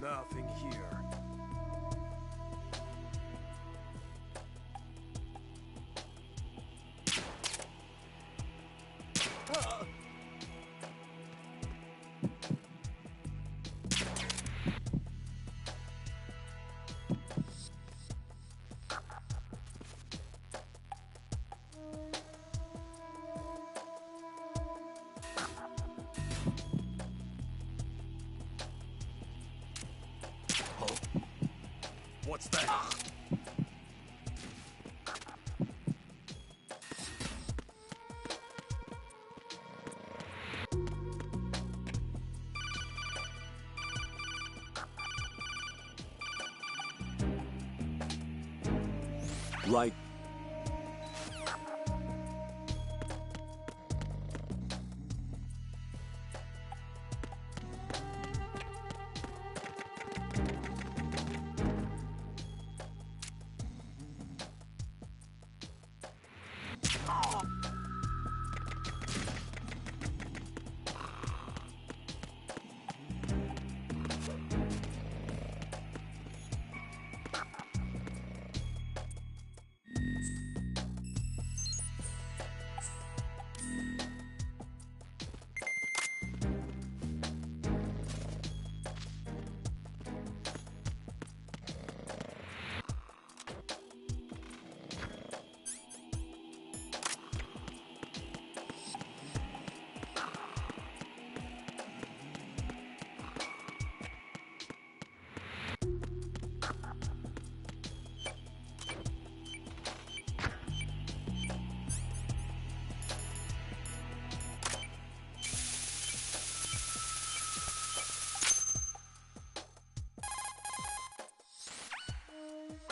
Nothing here. What's that? Right.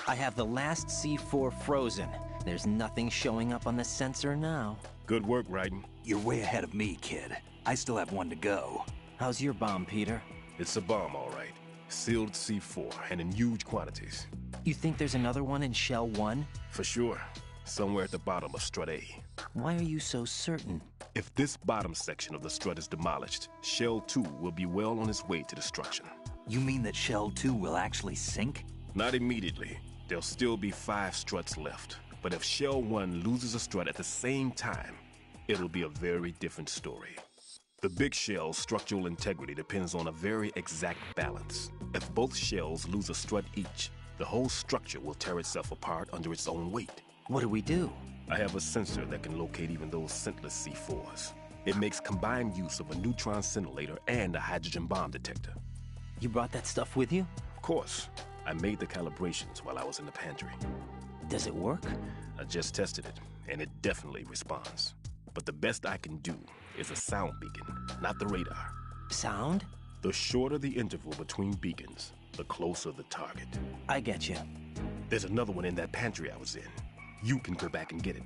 I have the last C4 frozen. There's nothing showing up on the sensor now. Good work, Raiden. You're way ahead of me, kid. I still have one to go. How's your bomb, Peter? It's a bomb, all right. Sealed C4, and in huge quantities. You think there's another one in Shell 1? For sure. Somewhere at the bottom of Strut A. Why are you so certain? If this bottom section of the strut is demolished, Shell 2 will be well on its way to destruction. You mean that Shell 2 will actually sink? Not immediately. There'll still be 5 struts left. But if Shell 1 loses a strut at the same time, it'll be a very different story. The big shell's structural integrity depends on a very exact balance. If both shells lose a strut each, the whole structure will tear itself apart under its own weight. What do we do? I have a sensor that can locate even those scentless C4s. It makes combined use of a neutron scintillator and a hydrogen bomb detector. You brought that stuff with you? Of course. I made the calibrations while I was in the pantry. Does it work? I just tested it, and it definitely responds. But the best I can do is a sound beacon, not the radar. Sound? The shorter the interval between beacons, the closer the target. I get you. There's another one in that pantry I was in. You can go back and get it.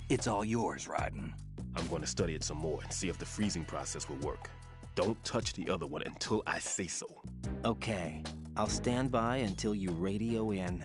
It's all yours, Raiden. I'm going to study it some more and see if the freezing process will work. Don't touch the other one until I say so. Okay. I'll stand by until you radio in.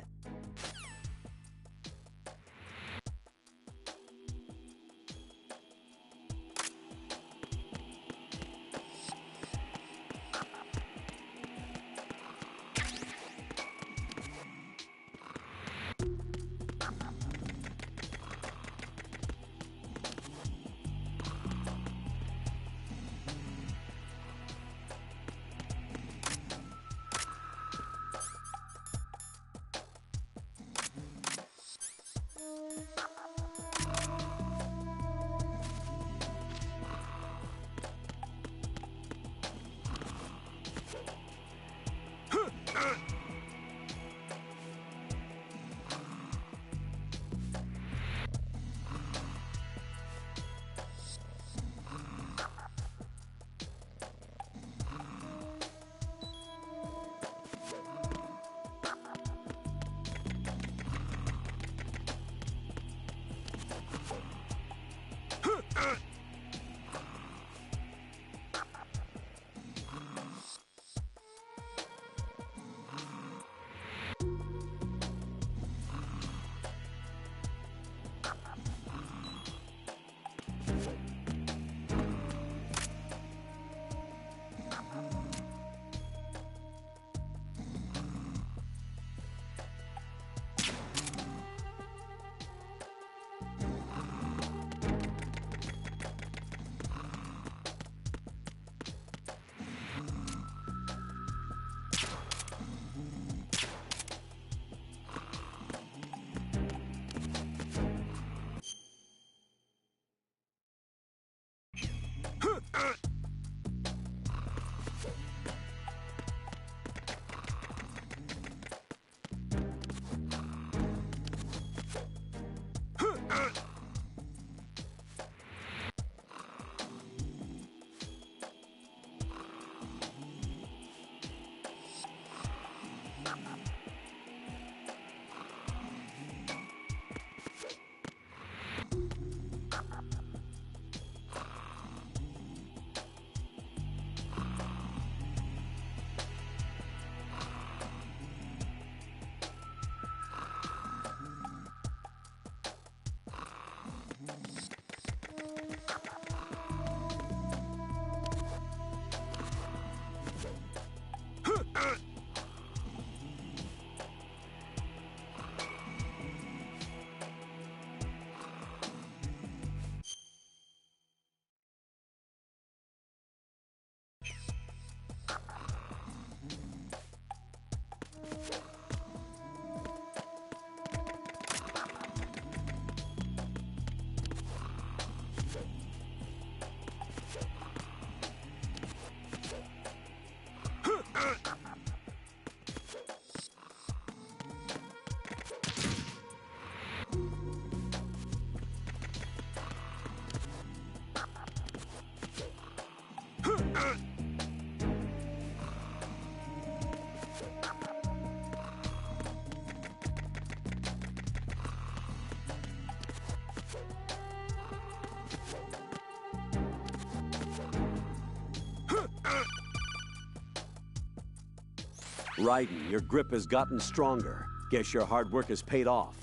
Raiden, your grip has gotten stronger. Guess your hard work has paid off.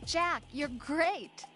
Jack, you're great.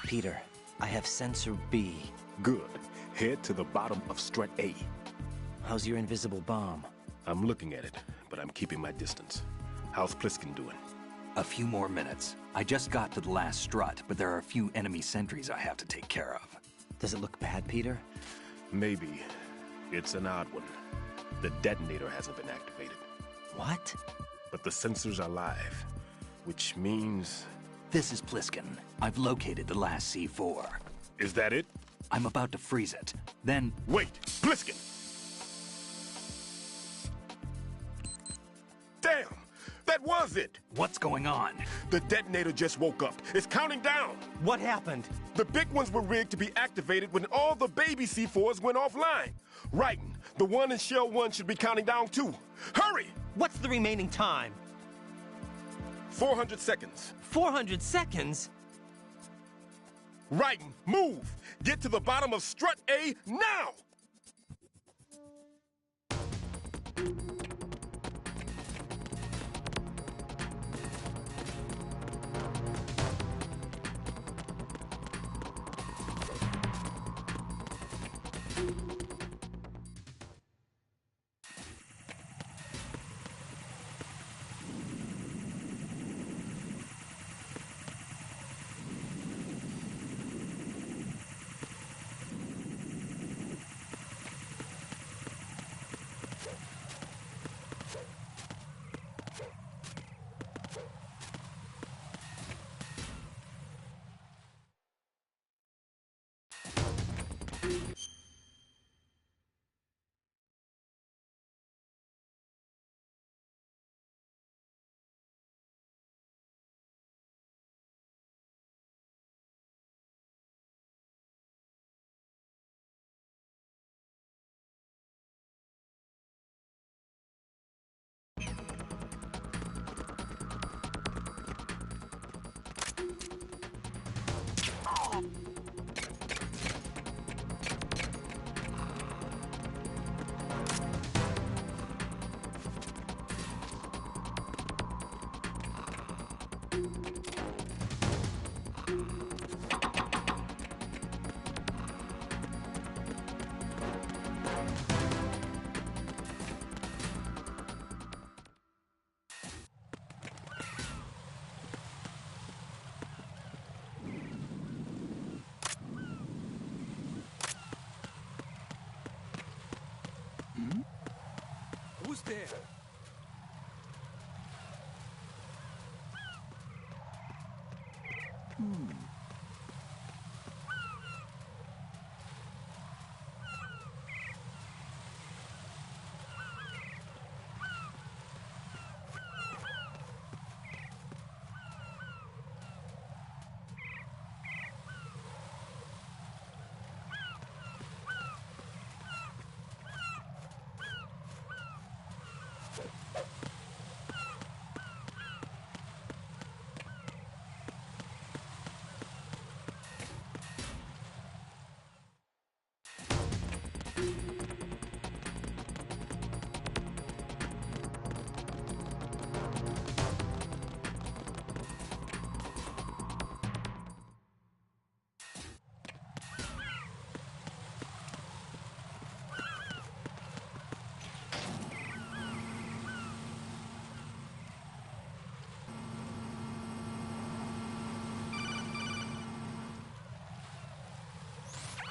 Peter, I have sensor B. Good. Head to the bottom of strut A. How's your invisible bomb? I'm looking at it, but I'm keeping my distance. How's Pliskin doing? A few more minutes. I just got to the last strut, but there are a few enemy sentries I have to take care of. Does it look bad, Peter? Maybe. It's an odd one. The detonator hasn't been activated. What? But the sensors are live, which means... This is Pliskin. I've located the last C4. Is that it? I'm about to freeze it. Then... Wait! Pliskin! Damn! That was it! What's going on? The detonator just woke up. It's counting down! What happened? The big ones were rigged to be activated when all the baby C4s went offline. Raiden, the one in Shell 1 should be counting down too. Hurry! What's the remaining time? 400 seconds. 400 seconds? Right, move! Get to the bottom of strut A now! Who's there?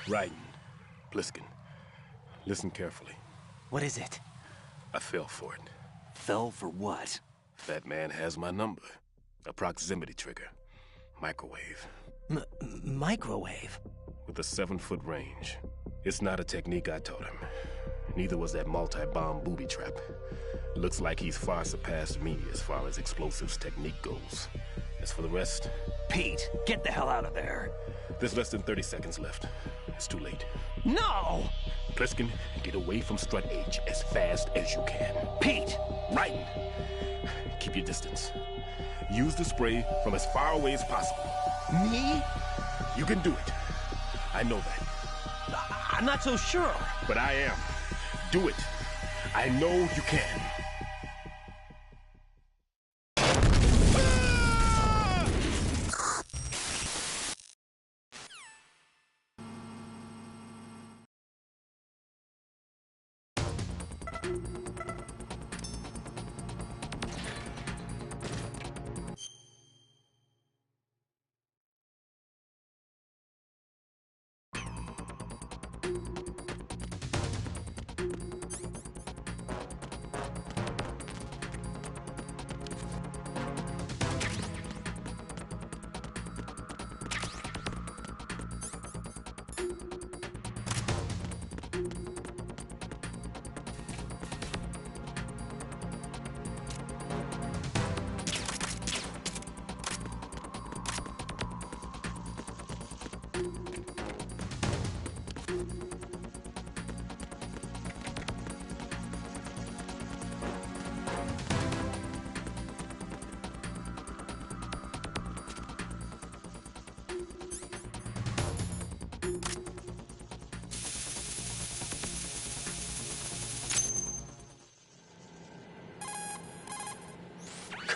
Raiden, Pliskin, listen carefully. What is it? I fell for it. Fell for what? That man has my number. A proximity trigger. Microwave. Microwave? With a 7-foot range. It's not a technique I taught him. Neither was that multi-bomb booby trap. Looks like he's far surpassed me as far as explosives technique goes. As for the rest... Pete, get the hell out of there. There's less than 30 seconds left. It's too late. No! Pliskin, get away from strut H as fast as you can. Pete! Raiden, keep your distance. Use the spray from as far away as possible. Me? You can do it. I know that. I'm not so sure. But I am. Do it. I know you can.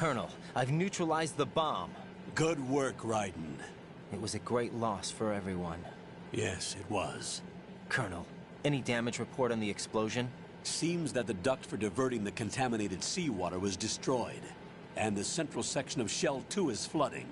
Colonel, I've neutralized the bomb. Good work, Raiden. It was a great loss for everyone. Yes, it was. Colonel, any damage report on the explosion? Seems that the duct for diverting the contaminated seawater was destroyed, and the central section of Shell 2 is flooding.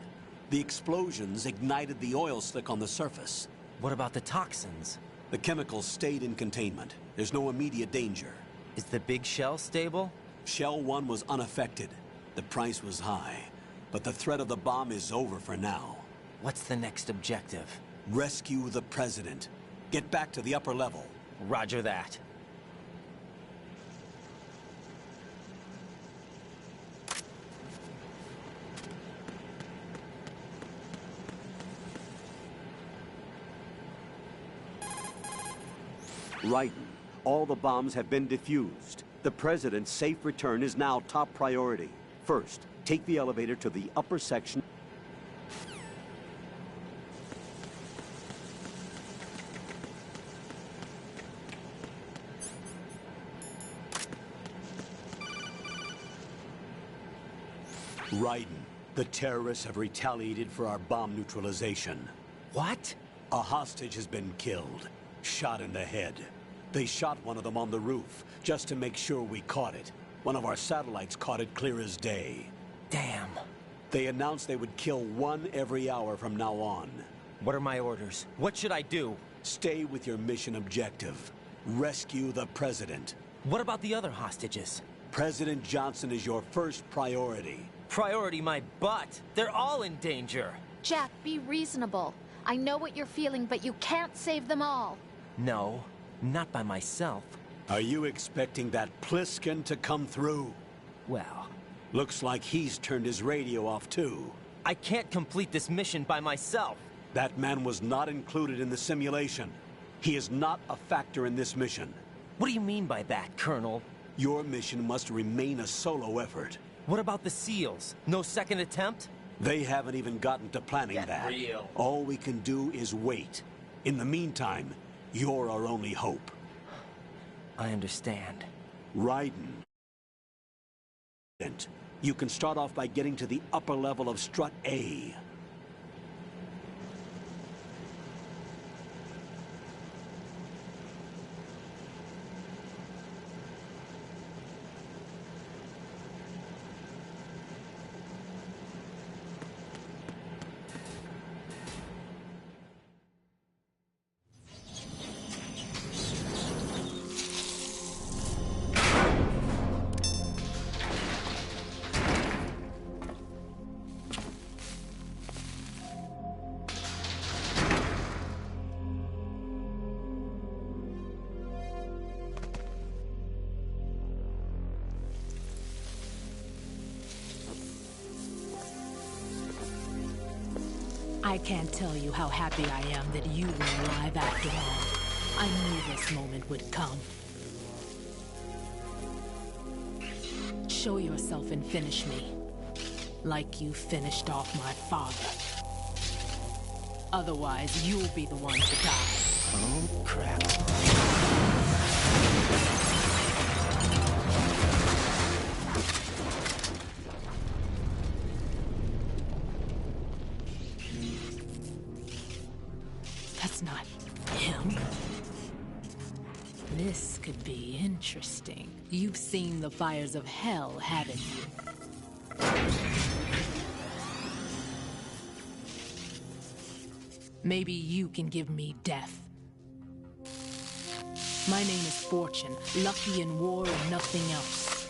The explosions ignited the oil slick on the surface. What about the toxins? The chemicals stayed in containment. There's no immediate danger. Is the big shell stable? Shell 1 was unaffected. The price was high, but the threat of the bomb is over for now. What's the next objective? Rescue the President. Get back to the upper level. Roger that. Raiden, all the bombs have been defused. The President's safe return is now top priority. First, take the elevator to the upper section. Raiden, the terrorists have retaliated for our bomb neutralization. What? A hostage has been killed, shot in the head. They shot one of them on the roof, just to make sure we caught it. One of our satellites caught it clear as day. Damn. They announced they would kill one every hour from now on. What are my orders? What should I do? Stay with your mission objective. Rescue the President. What about the other hostages? President Johnson is your first priority. Priority my butt. They're all in danger. Jack, be reasonable. I know what you're feeling, but you can't save them all. No, not by myself. Are you expecting that Pliskin to come through? Well, Looks like he's turned his radio off too. I can't complete this mission by myself. That man was not included in the simulation. He is not a factor in this mission. What do you mean by that, Colonel? Your mission must remain a solo effort. What about the SEALs? No second attempt? They haven't even gotten to planning that. Real. All we can do is wait. In the meantime, you're our only hope. I understand. Raiden. You can start off by getting to the upper level of Strut A. I can't tell you how happy I am that you were alive after all. I knew this moment would come. Show yourself and finish me. Like you finished off my father. Otherwise, you'll be the one to die. Oh, crap. That's not him. This could be interesting. You've seen the fires of hell, haven't you? Maybe you can give me death. My name is Fortune, lucky in war and nothing else.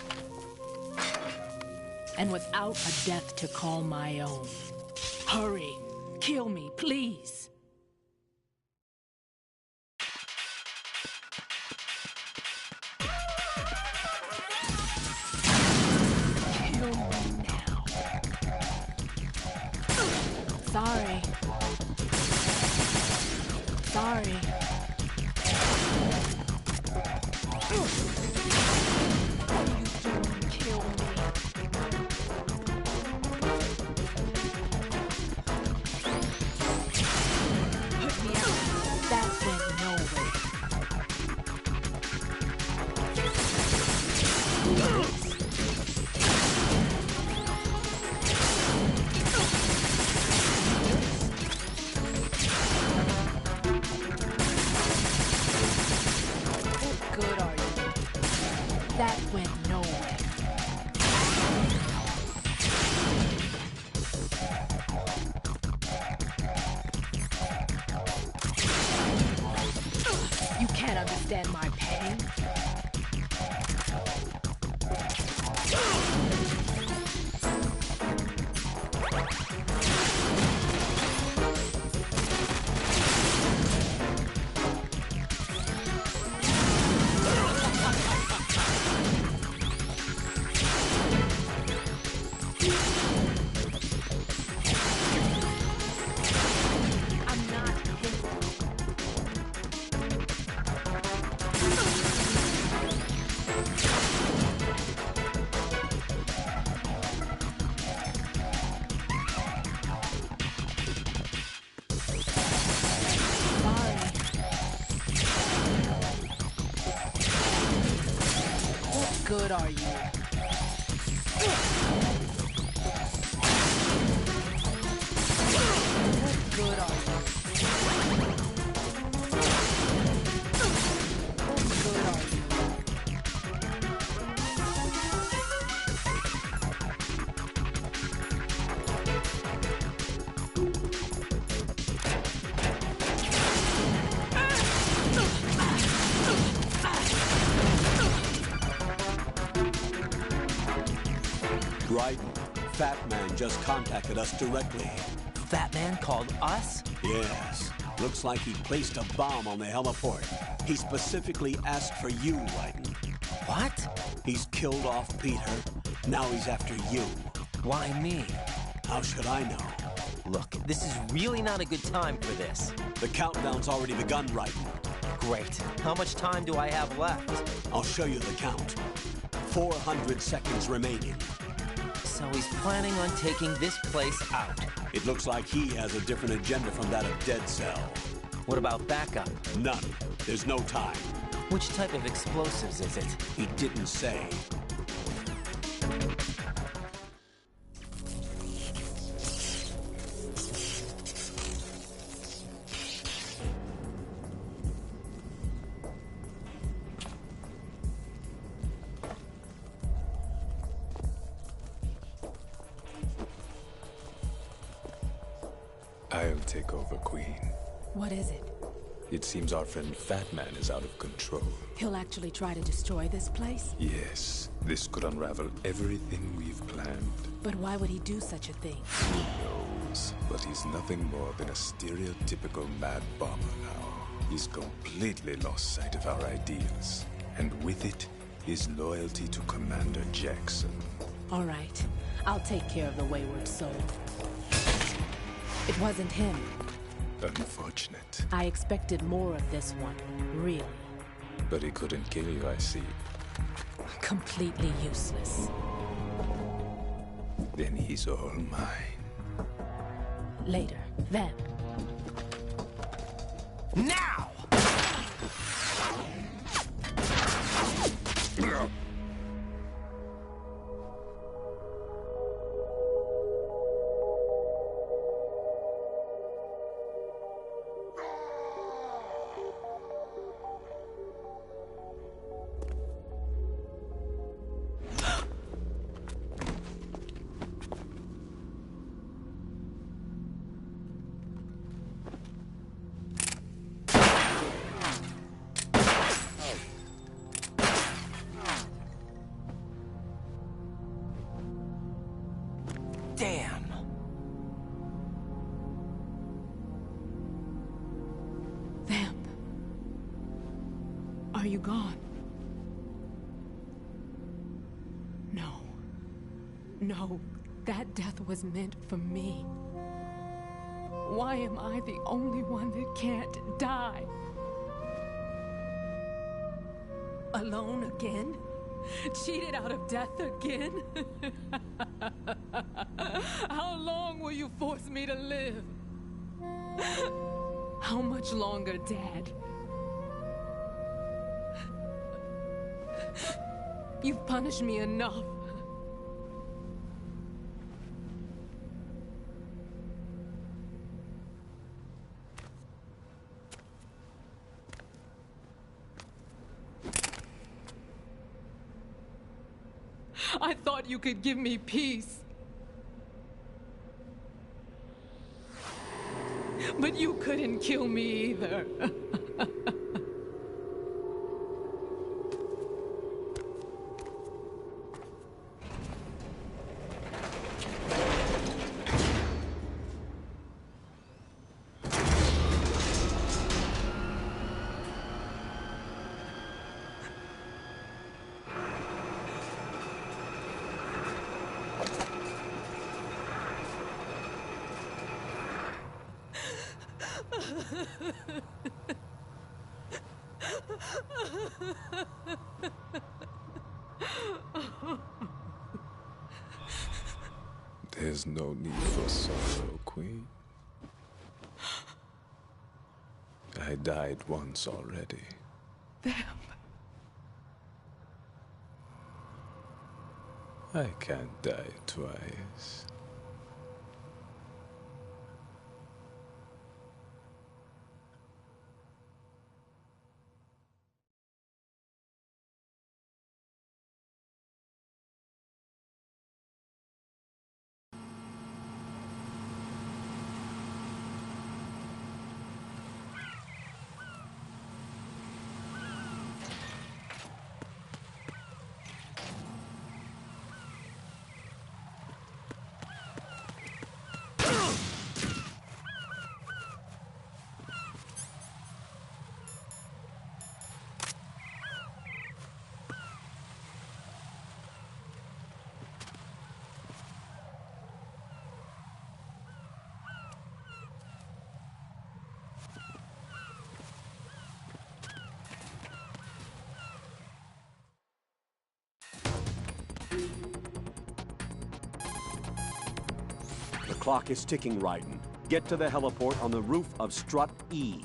And without a death to call my own. Hurry, kill me, please. Sorry. Sorry. What are you doing? Kill me. Put me out. That went nowhere. understand my pain? Good are you? What good are you? What good are you? Right. Fat Man just contacted us directly. Fat Man called us? Yes. Looks like he placed a bomb on the heliport. He specifically asked for you, Raiden. What? He's killed off Peter. Now he's after you. Why me? How should I know? Look, this is really not a good time for this. The countdown's already begun, Raiden. Great. How much time do I have left? I'll show you the count. 400 seconds remaining. So he's planning on taking this place out. It looks like he has a different agenda from that of Dead Cell. What about backup? None. There's no time. Which type of explosives is it? He didn't say. I'll take over, Queen. What is it? It seems our friend Fat Man is out of control. He'll actually try to destroy this place? Yes, this could unravel everything we've planned. But why would he do such a thing? Who knows? But he's nothing more than a stereotypical mad bomber now. He's completely lost sight of our ideals. And with it, his loyalty to Commander Jackson. All right. I'll take care of the wayward soul. It wasn't him. Unfortunate. I expected more of this one, really. But he couldn't kill you, I see. Completely useless. Then he's all mine. Later, then. Now! Damn! Vamp. Are you gone? No. No, that death was meant for me. Why am I the only one that can't die? Alone again? Cheated out of death again? How long will you force me to live? How much longer, Dad? You've punished me enough. I thought you could give me peace. But you couldn't kill me either. There's no need for sorrow, Queen. I died once already. Them. I can't die twice. The clock is ticking, Raiden. Get to the heliport on the roof of Strut E.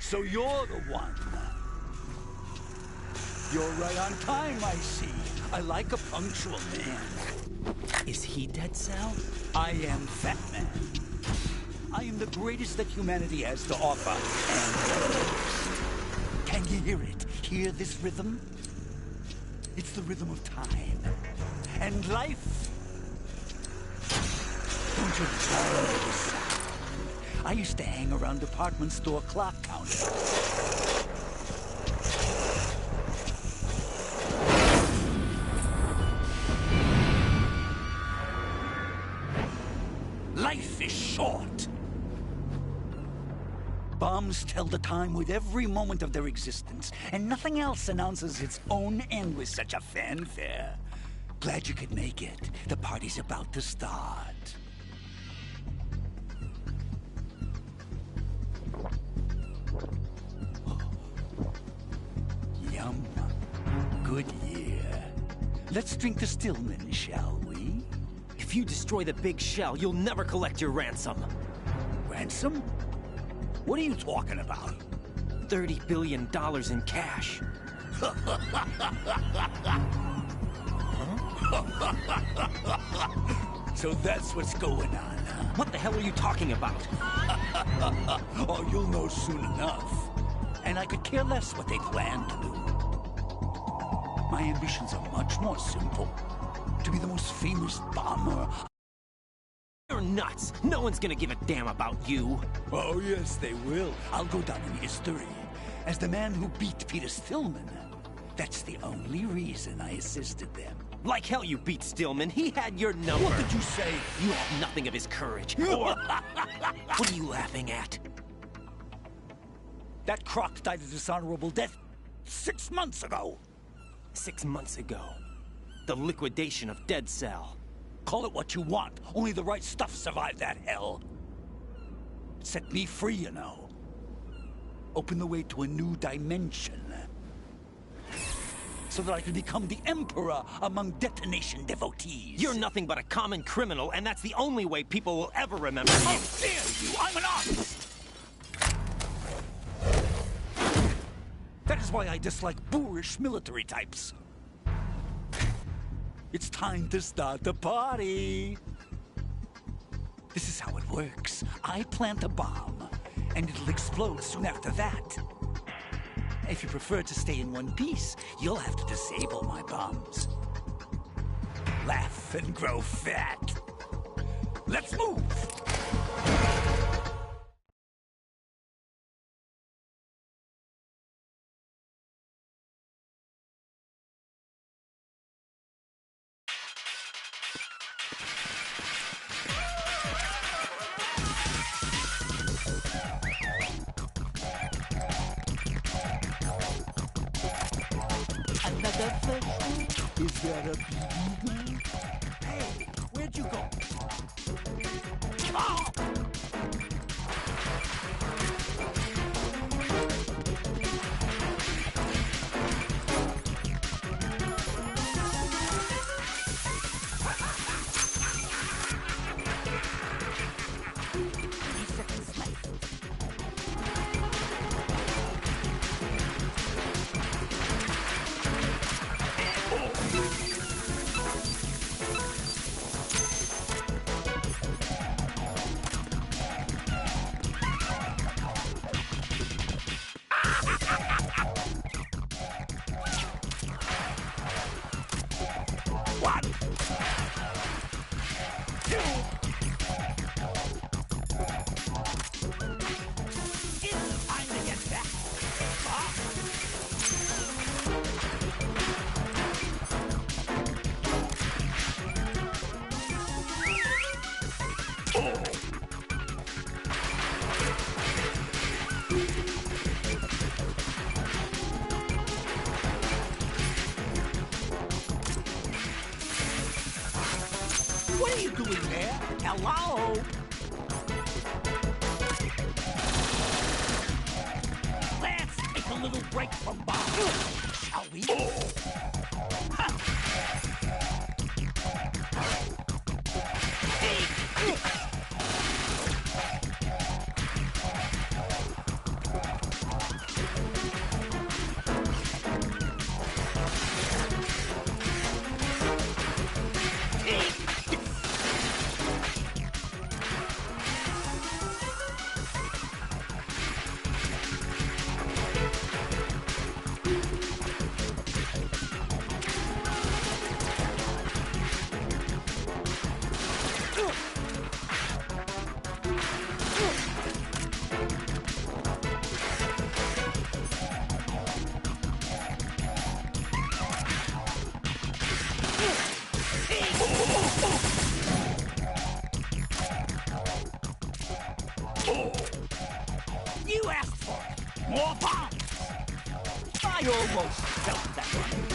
So you're the one. You're right on time, I see. I like a punctual man. Is he Dead Cell? I am Fat Man. I am the greatest that humanity has to offer. And can you hear it? Hear this rhythm? It's the rhythm of time. And life. Don't you love this sound? I used to hang around department store clock counters. Life is short. Bombs tell the time with every moment of their existence, and nothing else announces its own end with such a fanfare. Glad you could make it. The party's about to start. Yum. Good year. Let's drink to Stillman, shall we? If you destroy the big shell, you'll never collect your ransom. Ransom? What are you talking about? $30 billion in cash. So that's what's going on, huh? What the hell are you talking about? Oh, you'll know soon enough. And I could care less what they plan to do. My ambitions are much more simple. To be the most famous bomber. You're nuts. No one's gonna give a damn about you. Oh, yes, they will. I'll go down in history as the man who beat Peter Stillman. That's the only reason I assisted them. Like hell you beat Stillman. He had your number. What did you say? You have nothing of his courage. Or... What are you laughing at? That croc died a dishonorable death 6 months ago. 6 months ago. The liquidation of Dead Cell. Call it what you want. Only the right stuff survived that hell. It set me free, you know. Opened the way to a new dimension. So that I could become the Emperor among detonation devotees. You're nothing but a common criminal, and that's the only way people will ever remember you. How dare you! I'm an artist! That is why I dislike boorish military types. It's time to start the party. This is how it works. I plant a bomb, and it'll explode soon after that. If you prefer to stay in one piece, you'll have to disable my bombs. Laugh and grow fat. Let's move! Another thing? Is there a BB? Hey, where'd you go? Oh! What are you doing there? Hello? Let's take a little break from bombs, shall we? You asked for it. More bombs. I almost felt that one.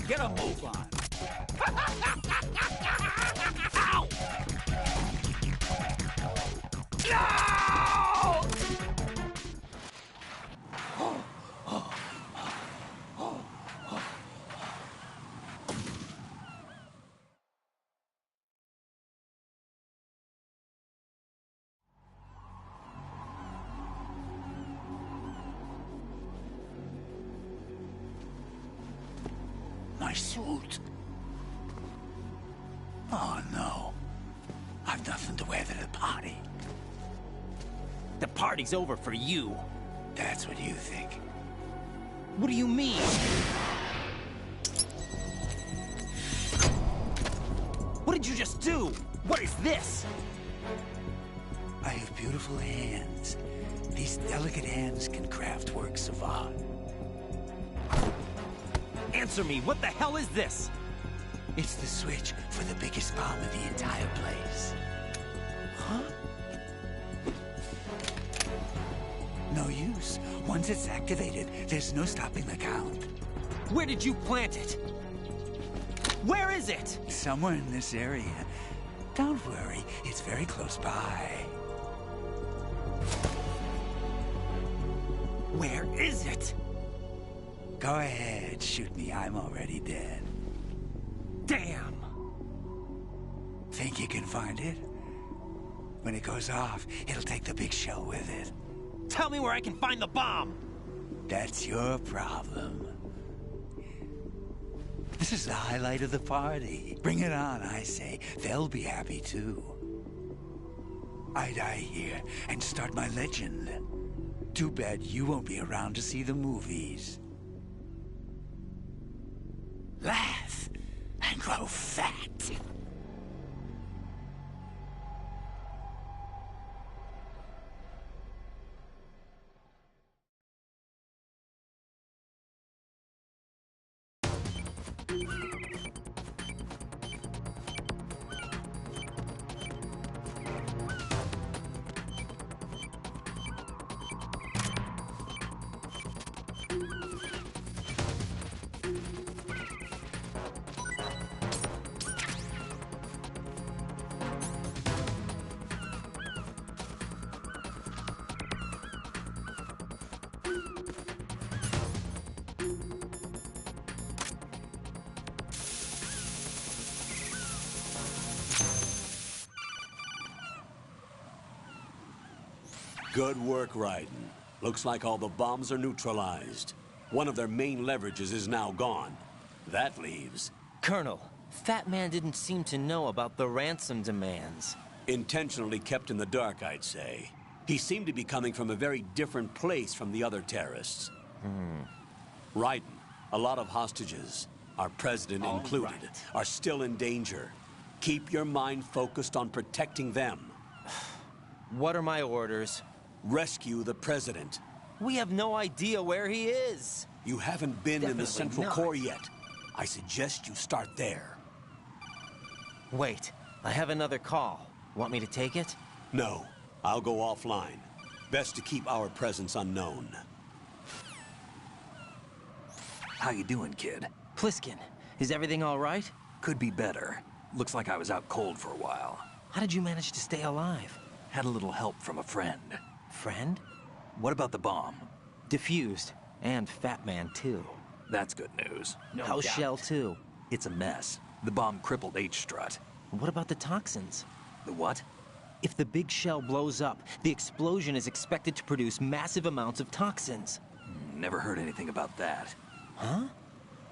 Get a move on. Ow! My suit. Oh, no. I've nothing to wear to the party. The party's over for you. That's what you think. What do you mean? What did you just do? What is this? I have beautiful hands. These delicate hands can craft works of art. Answer me, what the hell is this? It's the switch for the biggest bomb in the entire place. Huh? No use. Once it's activated, there's no stopping the count. Where did you plant it? Where is it? Somewhere in this area. Don't worry, it's very close by. Where is it? Go ahead, shoot me. I'm already dead. Damn! Think you can find it? When it goes off, it'll take the big show with it. Tell me where I can find the bomb! That's your problem. This is the highlight of the party. Bring it on, I say. They'll be happy too. I die here and start my legend. Too bad you won't be around to see the movies. Laugh and grow fat. Good work, Raiden. Looks like all the bombs are neutralized. One of their main leverages is now gone. That leaves... Colonel, Fat Man didn't seem to know about the ransom demands. Intentionally kept in the dark, I'd say. He seemed to be coming from a very different place from the other terrorists. Raiden, a lot of hostages, our president included, are still in danger. Keep your mind focused on protecting them. What are my orders? Rescue the president. We have no idea where he is. You haven't been in the Definitely Central not. Core yet. I suggest you start there. Wait, I have another call. Want me to take it? No, I'll go offline. Best to keep our presence unknown. How you doing, kid? Pliskin, is everything all right? Could be better. Looks like I was out cold for a while. How did you manage to stay alive? Had a little help from a friend. Friend? What about the bomb? Diffused. And Fat Man, too. That's good news. No How's doubt. Shell, too? It's a mess. The bomb crippled H-Strut. What about the toxins? The what? If the big shell blows up, the explosion is expected to produce massive amounts of toxins. Never heard anything about that. Huh?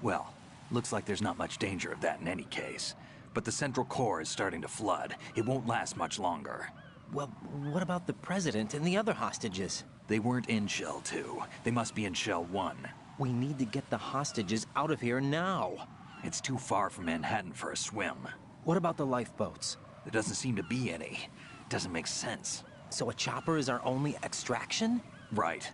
Well, looks like there's not much danger of that in any case. But the Central Core is starting to flood. It won't last much longer. Well, what about the President and the other hostages? They weren't in Shell 2. They must be in Shell 1. We need to get the hostages out of here now. It's too far from Manhattan for a swim. What about the lifeboats? There doesn't seem to be any. Doesn't make sense. So a chopper is our only extraction? Right.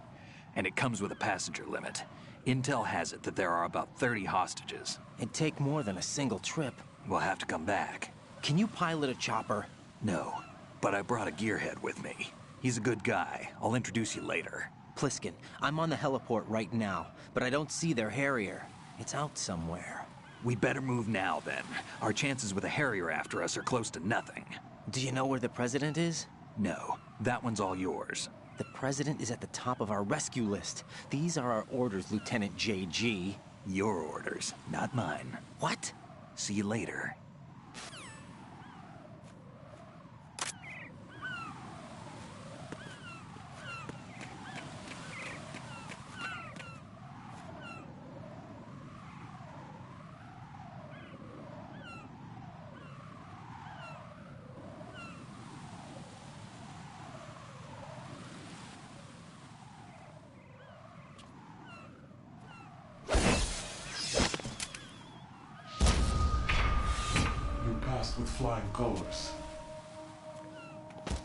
And it comes with a passenger limit. Intel has it that there are about 30 hostages. It'd take more than a single trip. We'll have to come back. Can you pilot a chopper? No, but I brought a gearhead with me. He's a good guy. I'll introduce you later. Pliskin, I'm on the heliport right now, but I don't see their Harrier. It's out somewhere. We'd better move now, then. Our chances with a Harrier after us are close to nothing. Do you know where the President is? No, that one's all yours. The President is at the top of our rescue list. These are our orders, Lieutenant JG. Your orders, not mine. What? See you later. With flying colors.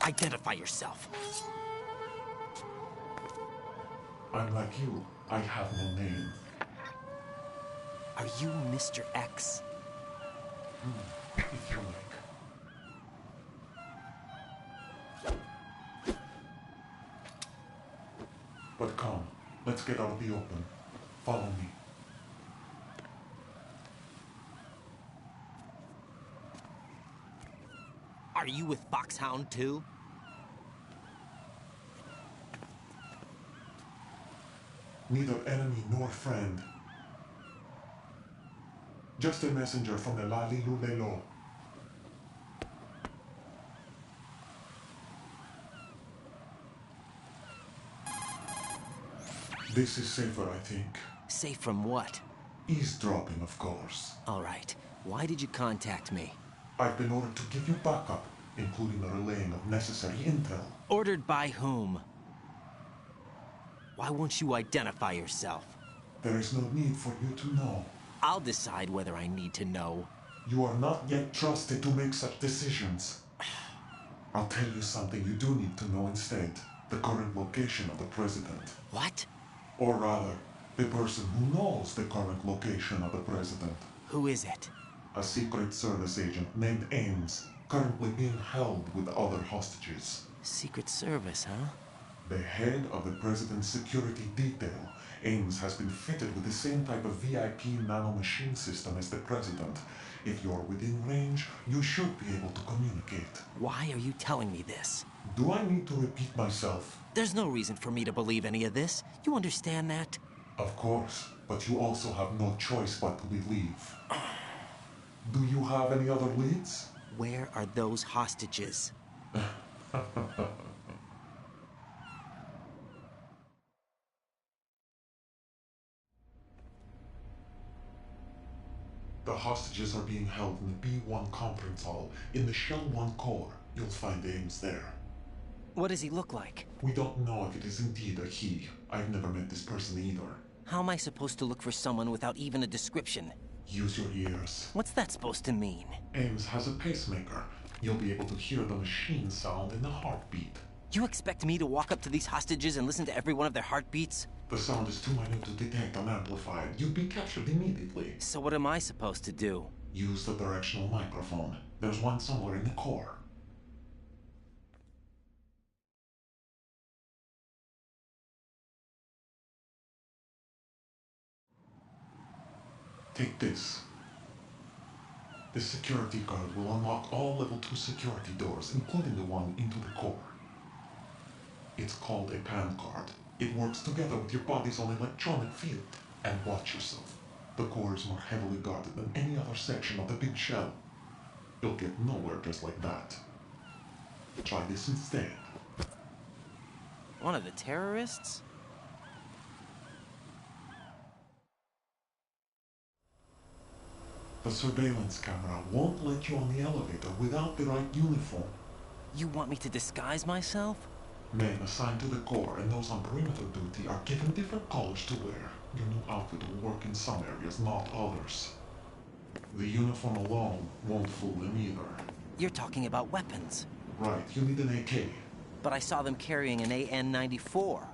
Identify yourself. I'm like you. I have no name. Are you Mr. X? If you like. But come, let's get out of the open. Follow me. Are you with Foxhound too? Neither enemy nor friend. Just a messenger from the Lali Lulelo. This is safer, I think. Safe from what? Eavesdropping, of course. All right. Why did you contact me? I've been ordered to give you backup, including the relaying of necessary intel. Ordered by whom? Why won't you identify yourself? There is no need for you to know. I'll decide whether I need to know. You are not yet trusted to make such decisions. I'll tell you something you do need to know instead. The current location of the President. What? Or rather, the person who knows the current location of the President. Who is it? A Secret Service agent named Ames, currently being held with other hostages. Secret Service, huh? The head of the President's security detail, Ames has been fitted with the same type of VIP nanomachine system as the President. If you're within range, you should be able to communicate. Why are you telling me this? Do I need to repeat myself? There's no reason for me to believe any of this. You understand that? Of course, but you also have no choice but to believe. Do you have any other leads? Where are those hostages? The hostages are being held in the B1 conference hall in the Shell 1 core. You'll find Ames there. What does he look like? We don't know if it is indeed a he. I've never met this person either. How am I supposed to look for someone without even a description? Use your ears. What's that supposed to mean? Ames has a pacemaker. You'll be able to hear the machine sound in the heartbeat. You expect me to walk up to these hostages and listen to every one of their heartbeats? The sound is too minute to detect unamplified. You'd be captured immediately. So what am I supposed to do? Use the directional microphone. There's one somewhere in the core. Take this. This security card will unlock all level 2 security doors, including the one into the core. It's called a PAN card. It works together with your body's own electronic field. And watch yourself. The core is more heavily guarded than any other section of the big shell. You'll get nowhere just like that. Try this instead. One of the terrorists? The surveillance camera won't let you on the elevator without the right uniform. You want me to disguise myself? Men assigned to the core and those on perimeter duty are given different colors to wear. Your new outfit will work in some areas, not others. The uniform alone won't fool them either. You're talking about weapons. Right, you need an AK. But I saw them carrying an AN-94.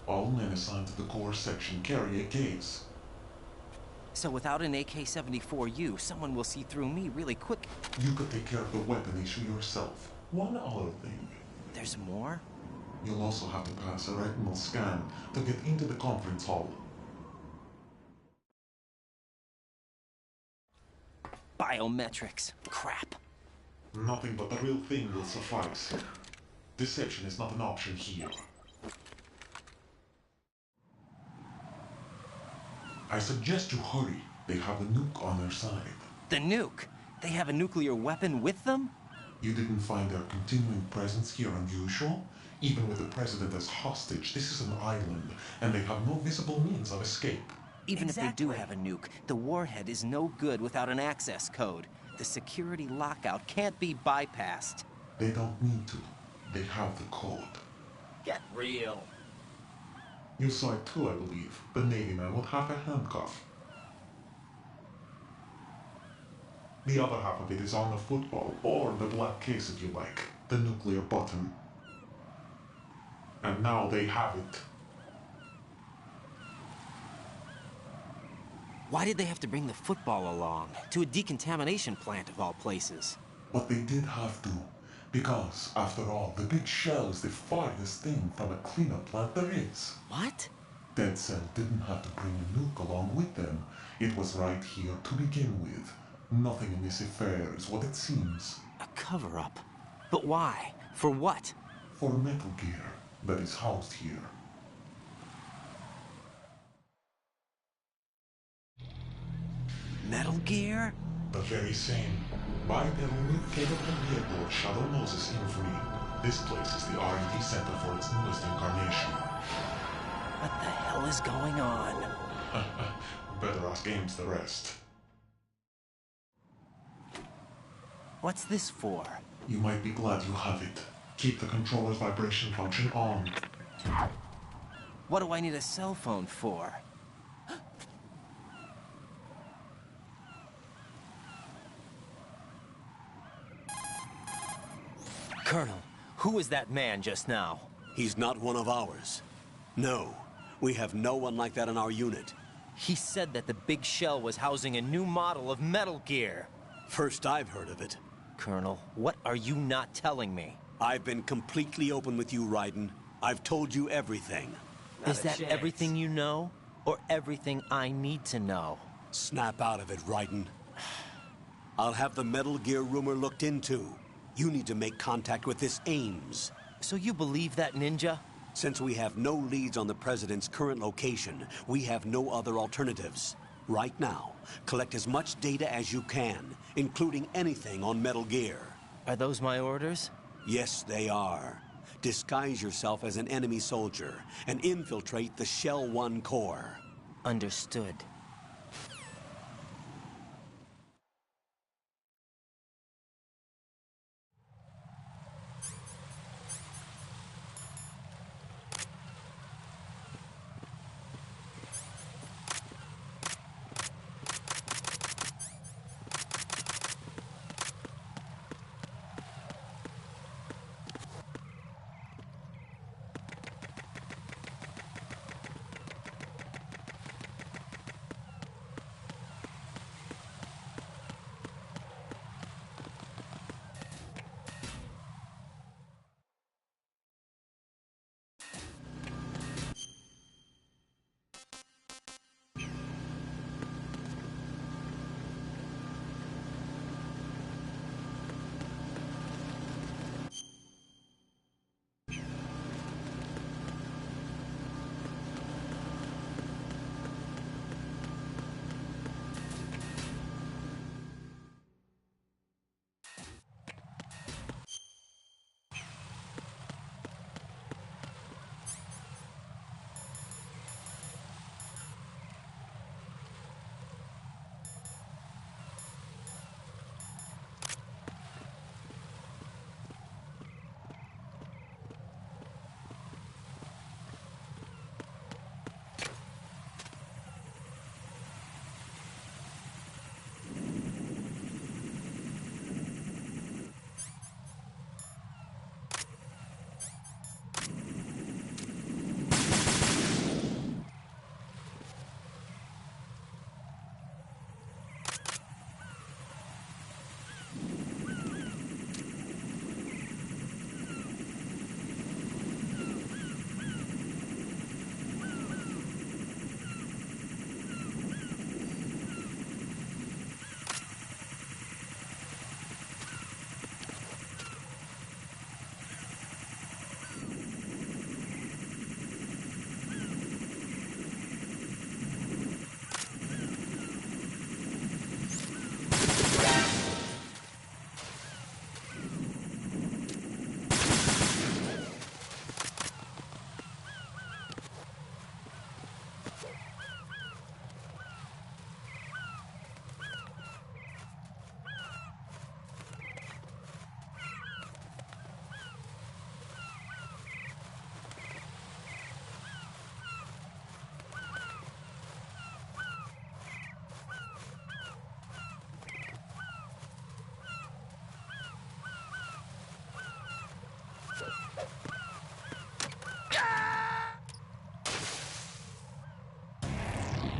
All men assigned to the core section carry AKs. So without an AK-74U, someone will see through me really quick. You could take care of the weapon issue yourself. One other thing. There's more? You'll also have to pass a retinal scan to get into the conference hall. Biometrics. Crap. Nothing but the real thing will suffice. Deception is not an option here. I suggest you hurry. They have a nuke on their side. The nuke? They have a nuclear weapon with them? You didn't find their continuing presence here unusual? Even with the president as hostage, this is an island, and they have no visible means of escape. Even if they do have a nuke, the warhead is no good without an access code. The security lockout can't be bypassed. They don't need to. They have the code. Get real. You saw it too, I believe. The Navy man with half a handcuff. The other half of it is on the football, or the black case if you like. The nuclear button. And now they have it. Why did they have to bring the football along? To a decontamination plant of all places. But they did have to. Because, after all, the big shell is the farthest thing from a cleanup plant there is. What? Dead Cell didn't have to bring a nuke along with them. It was right here to begin with. Nothing in this affair is what it seems. A cover-up? But why? For what? For Metal Gear that is housed here. Metal Gear? The very same. Bipedal nuke-capable vehicle of Shadow Moses infamy. This place is the R&D center for its newest incarnation. What the hell is going on? Better ask Ames the rest. What's this for? You might be glad you have it. Keep the controller's vibration function on. What do I need a cell phone for? Colonel, who was that man just now? He's not one of ours. No, we have no one like that in our unit. He said that the big shell was housing a new model of Metal Gear. First I've heard of it. Colonel, what are you not telling me? I've been completely open with you, Raiden. I've told you everything. Is that everything you know? Or everything I need to know? Snap out of it, Raiden. I'll have the Metal Gear rumor looked into. You need to make contact with this Ames. So you believe that ninja? Since we have no leads on the President's current location, we have no other alternatives. Right now, collect as much data as you can, including anything on Metal Gear. Are those my orders? Yes, they are. Disguise yourself as an enemy soldier and infiltrate the Shell 1 core. Understood.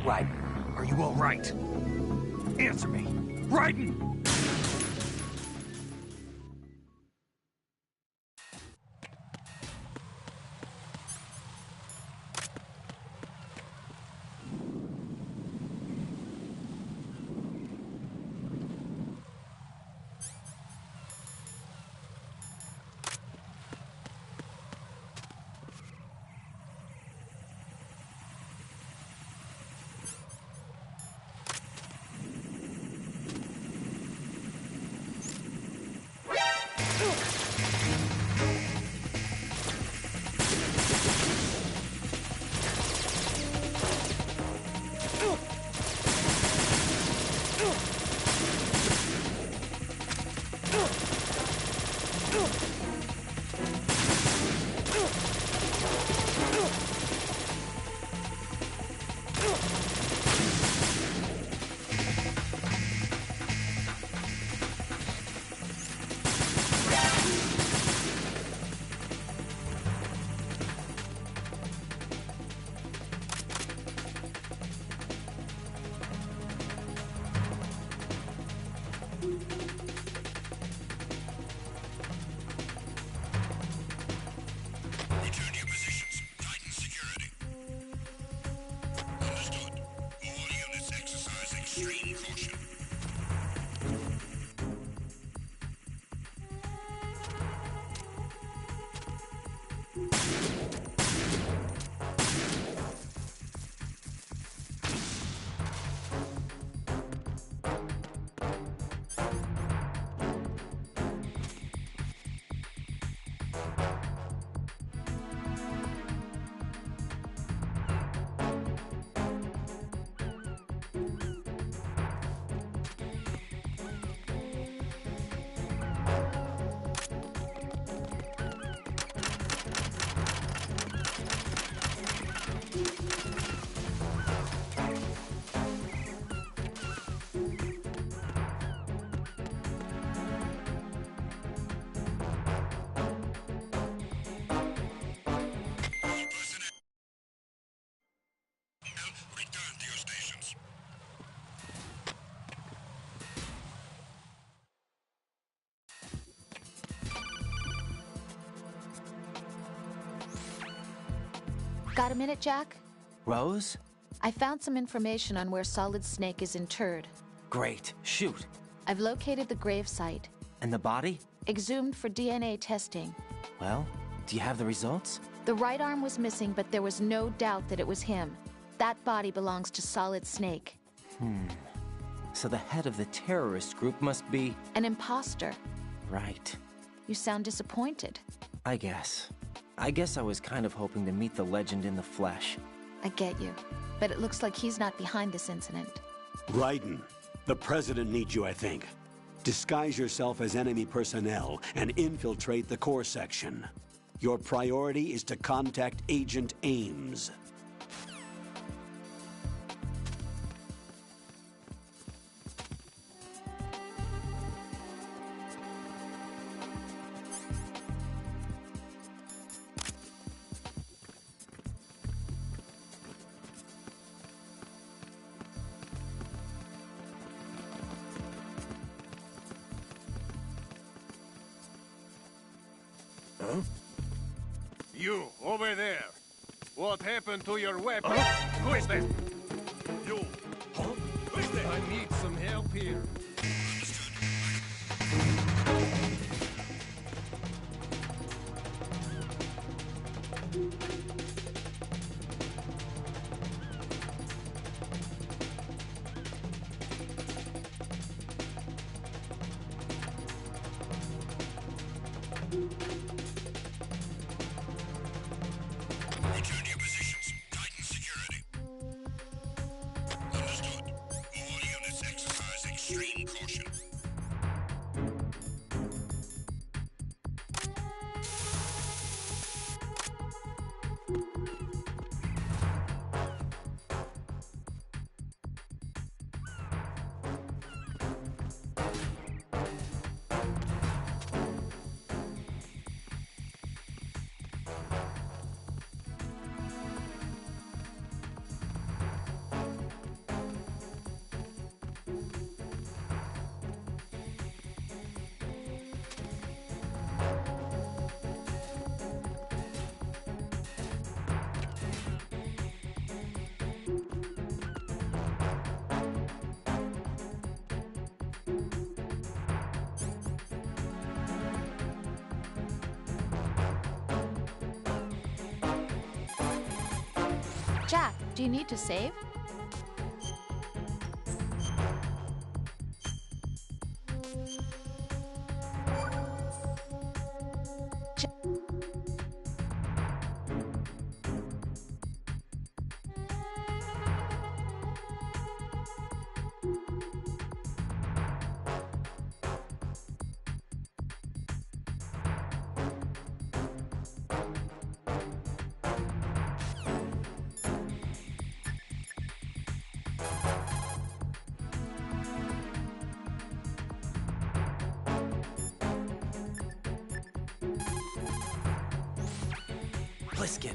Raiden, are you all right? Answer me. Raiden! Return to your positions. Titan security. Understood. All units exercise extreme caution. Return to your stations. Got a minute, Jack? Rose? I found some information on where Solid Snake is interred. Great. Shoot. I've located the grave site. And the body? Exhumed for DNA testing. Well, do you have the results? The right arm was missing, but there was no doubt that it was him. That body belongs to Solid Snake. So the head of the terrorist group must be... An imposter. Right. You sound disappointed. I guess. I was kind of hoping to meet the legend in the flesh. I get you. But it looks like he's not behind this incident. Raiden, the President needs you, I think. Disguise yourself as enemy personnel and infiltrate the core section. Your priority is to contact Agent Ames. You, over there. What happened to your weapon? Who is that? You. Who is that? I need some help here. Return to your positions. Titan security. Understood. All units exercise extreme Jack, do you need to save? Bliskin,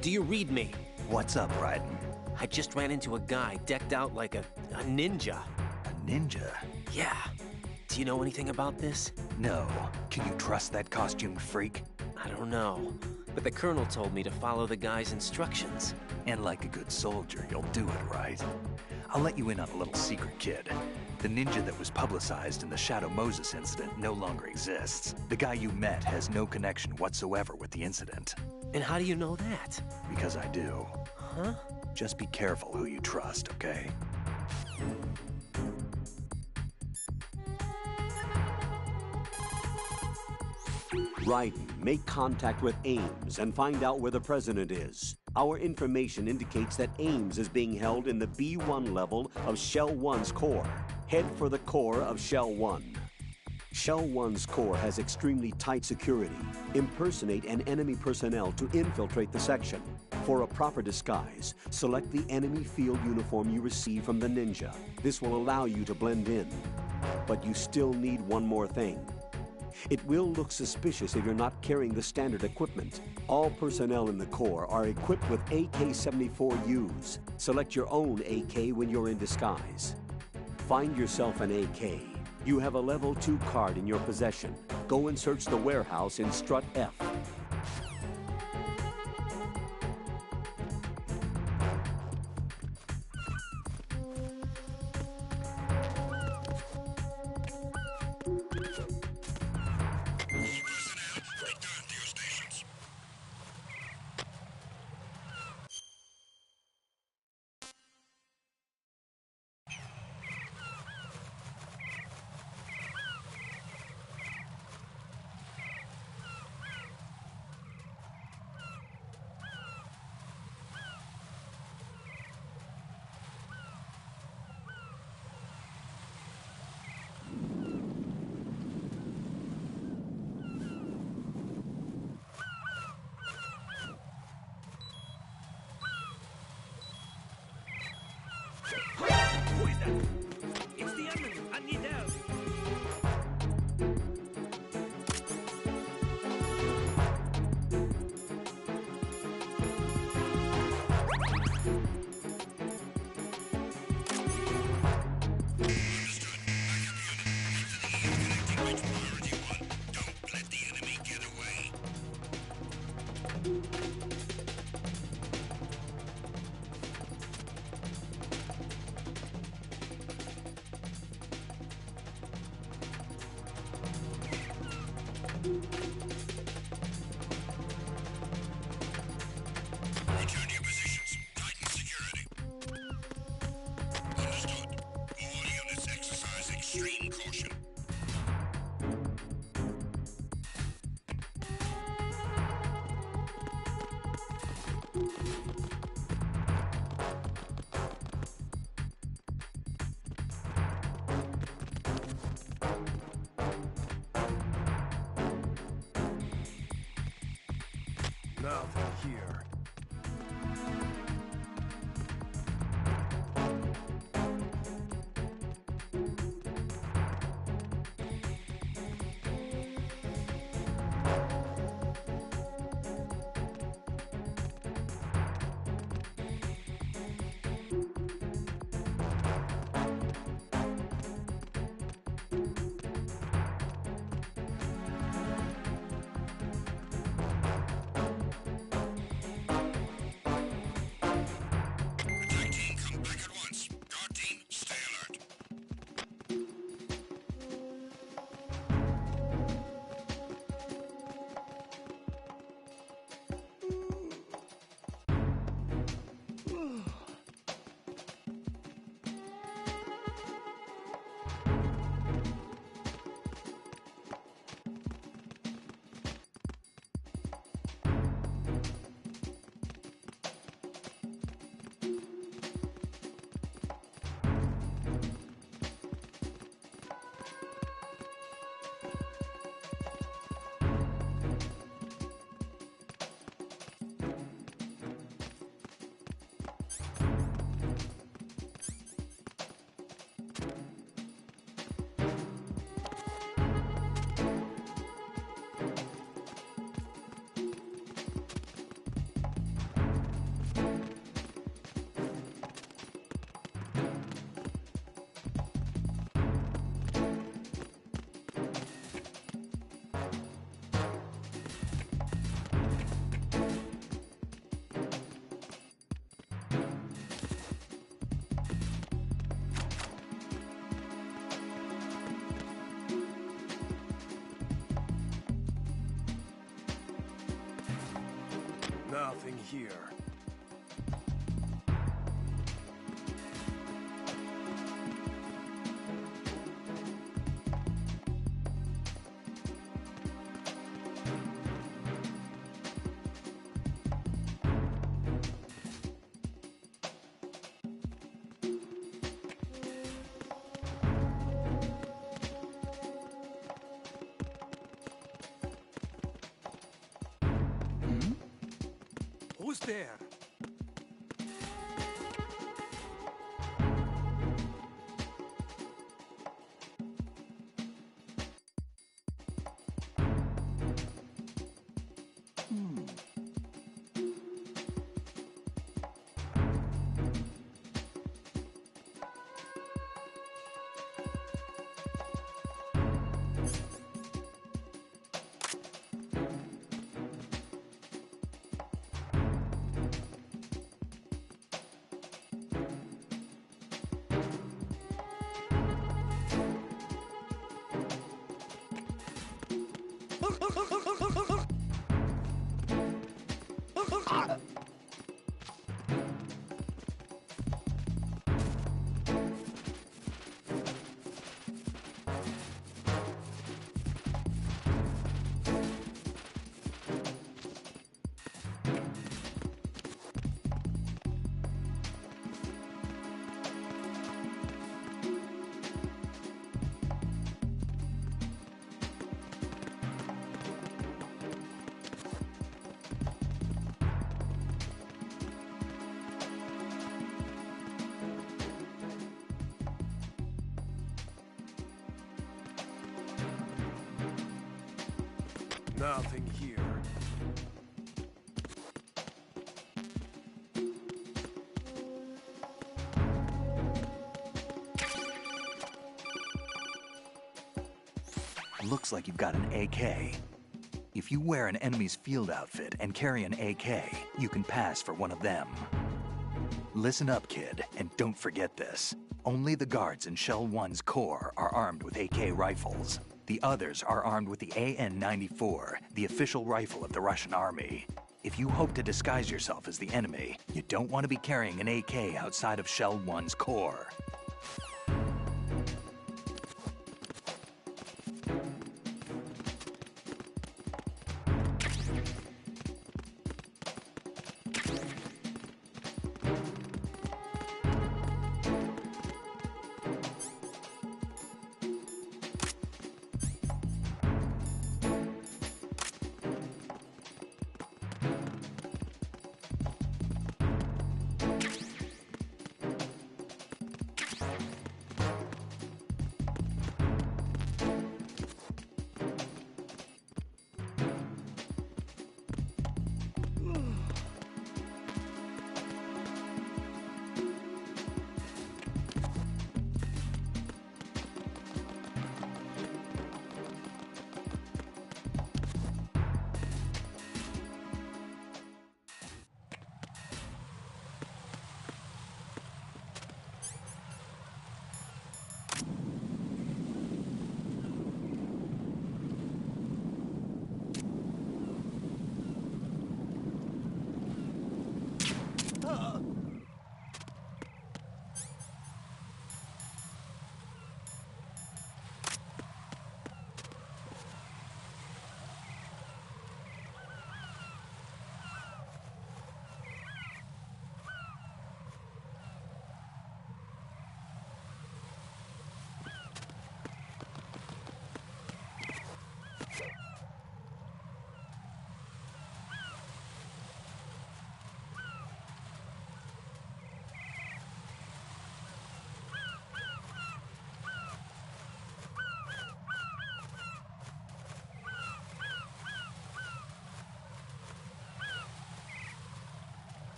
do you read me? What's up, Raiden? I just ran into a guy decked out like a ninja. A ninja? Yeah. Do you know anything about this? No. Can you trust that costumed freak? I don't know. But the colonel told me to follow the guy's instructions. And like a good soldier, you'll do it, right? I'll let you in on a little secret, kid. The ninja that was publicized in the Shadow Moses incident no longer exists. The guy you met has no connection whatsoever with the incident. And how do you know that? Because I do. Huh? Just be careful who you trust, okay? Raiden, make contact with Ames and find out where the president is. Our information indicates that Ames is being held in the B1 level of Shell 1's core. Head for the core of Shell 1. Shell 1's core has extremely tight security. Impersonate an enemy personnel to infiltrate the section. For a proper disguise, select the enemy field uniform you receive from the ninja. This will allow you to blend in. But you still need one more thing. It will look suspicious if you're not carrying the standard equipment. All personnel in the Corps are equipped with AK-74Us. Select your own AK when you're in disguise. Find yourself an AK. You have a level 2 card in your possession. Go and search the warehouse in Strut F. It's the enemy! I need help! Return to your positions. Tighten security. Understood. All units exercise extreme caution. Nothing here. here. Who's there? Nothing here. Looks like you've got an AK. If you wear an enemy's field outfit and carry an AK, you can pass for one of them. Listen up, kid, and don't forget this. Only the guards in Shell 1's core are armed with AK rifles. The others are armed with the AN-94, the official rifle of the Russian army. If you hope to disguise yourself as the enemy, you don't want to be carrying an AK outside of Shell 1's core.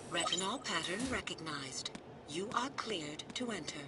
Retinol pattern recognized. You are cleared to enter.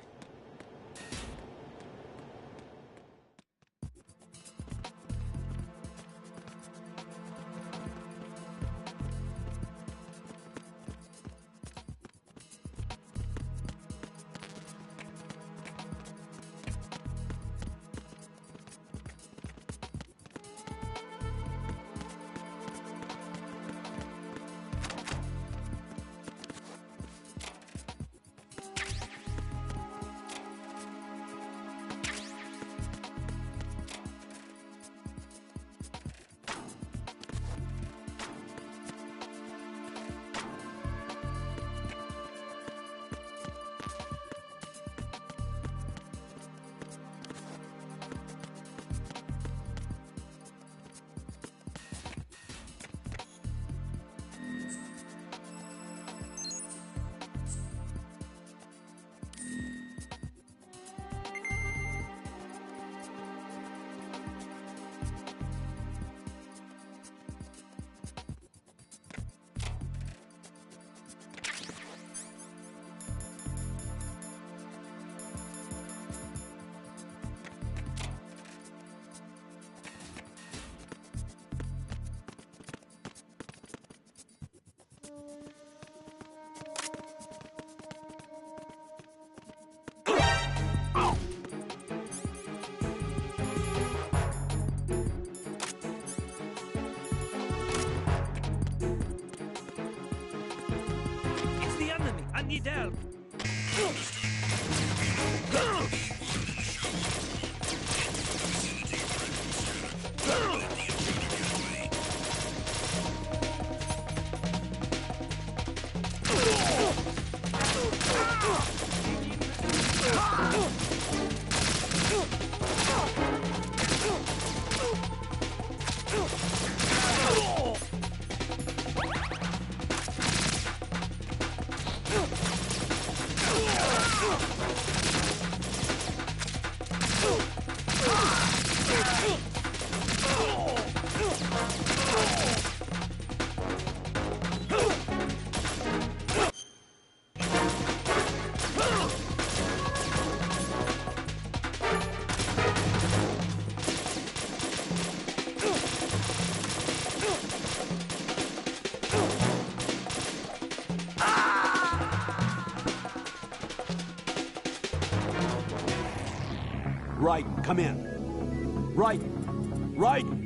It's the enemy! I need help! Raiden, come in. Raiden! Raiden!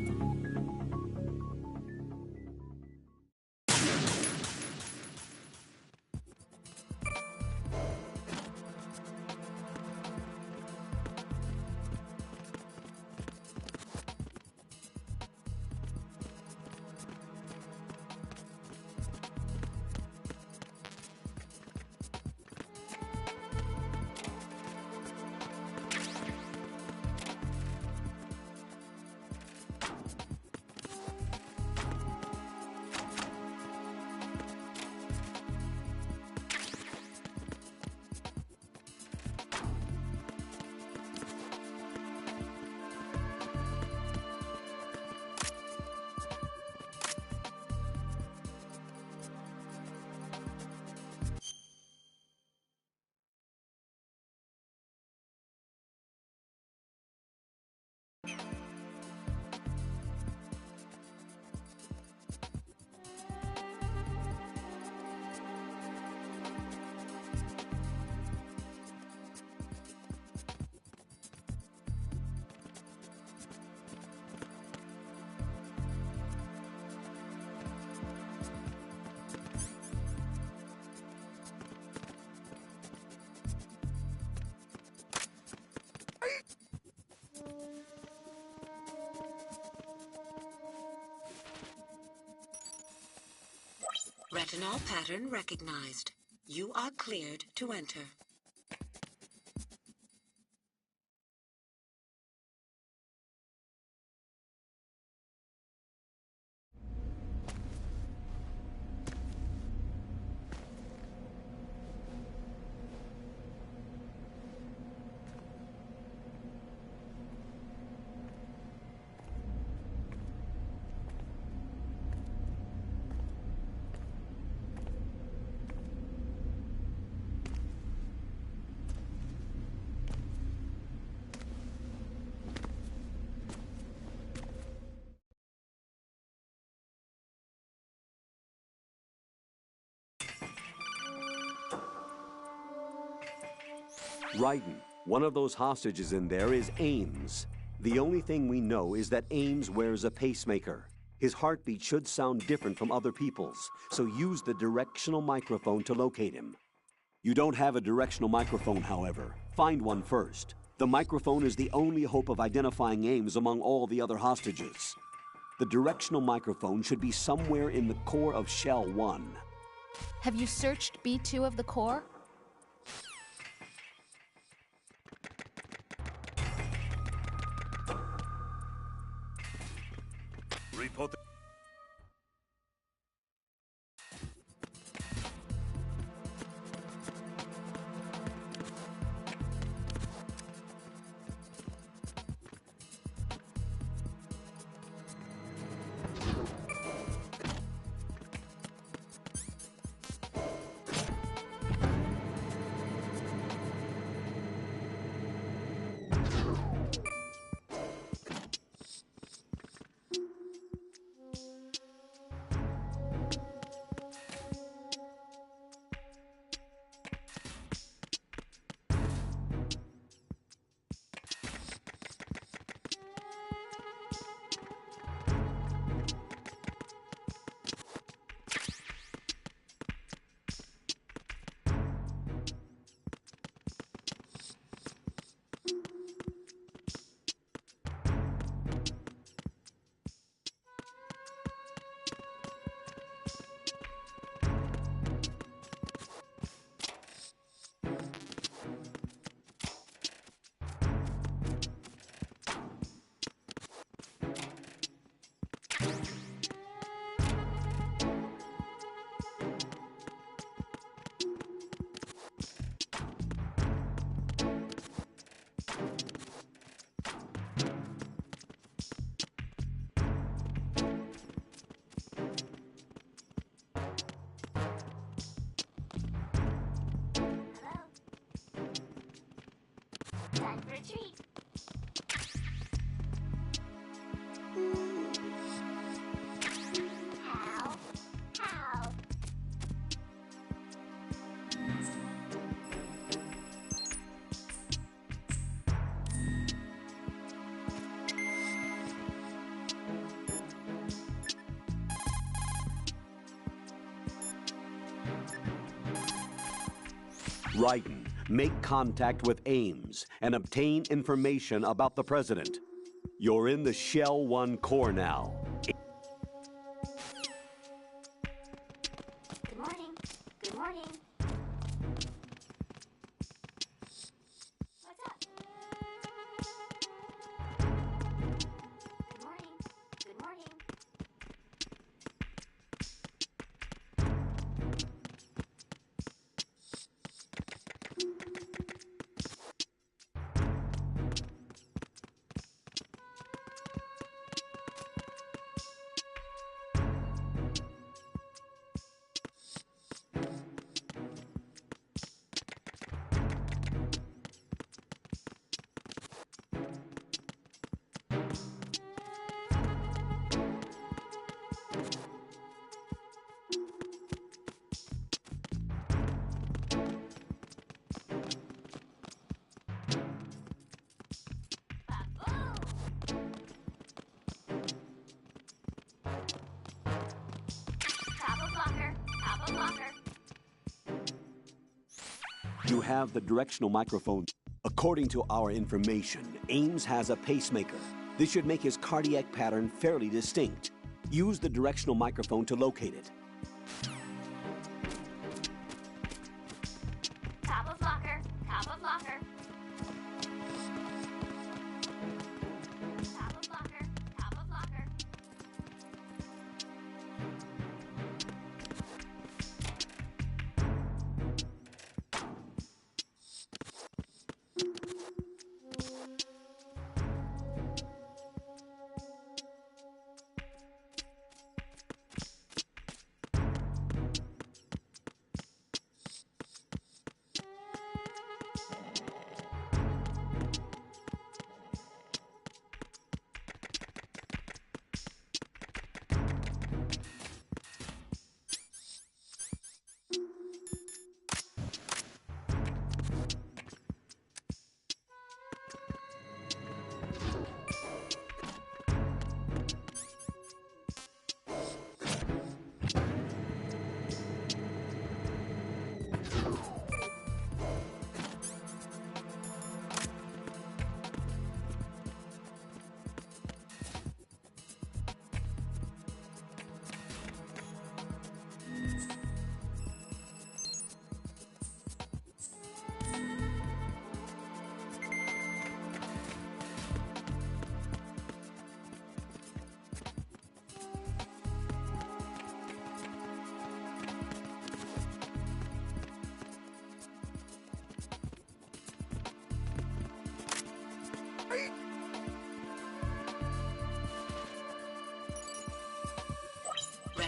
Retinol pattern recognized. You are cleared to enter. Raiden, one of those hostages in there is Ames. The only thing we know is that Ames wears a pacemaker. His heartbeat should sound different from other people's, so use the directional microphone to locate him. You don't have a directional microphone, however. Find one first. The microphone is the only hope of identifying Ames among all the other hostages. The directional microphone should be somewhere in the core of Shell 1. Have you searched B2 of the core? Report the... Time for a treat. How? Raiden, make contact with Ames and obtain information about the president. You're in the Shell 1 core now. Good morning. Good morning. What's up? Good morning. Good morning. You have the directional microphone. According to our information, Ames has a pacemaker. This should make his cardiac pattern fairly distinct. Use the directional microphone to locate it. Top of locker. Top of locker. Top of locker. Top of locker.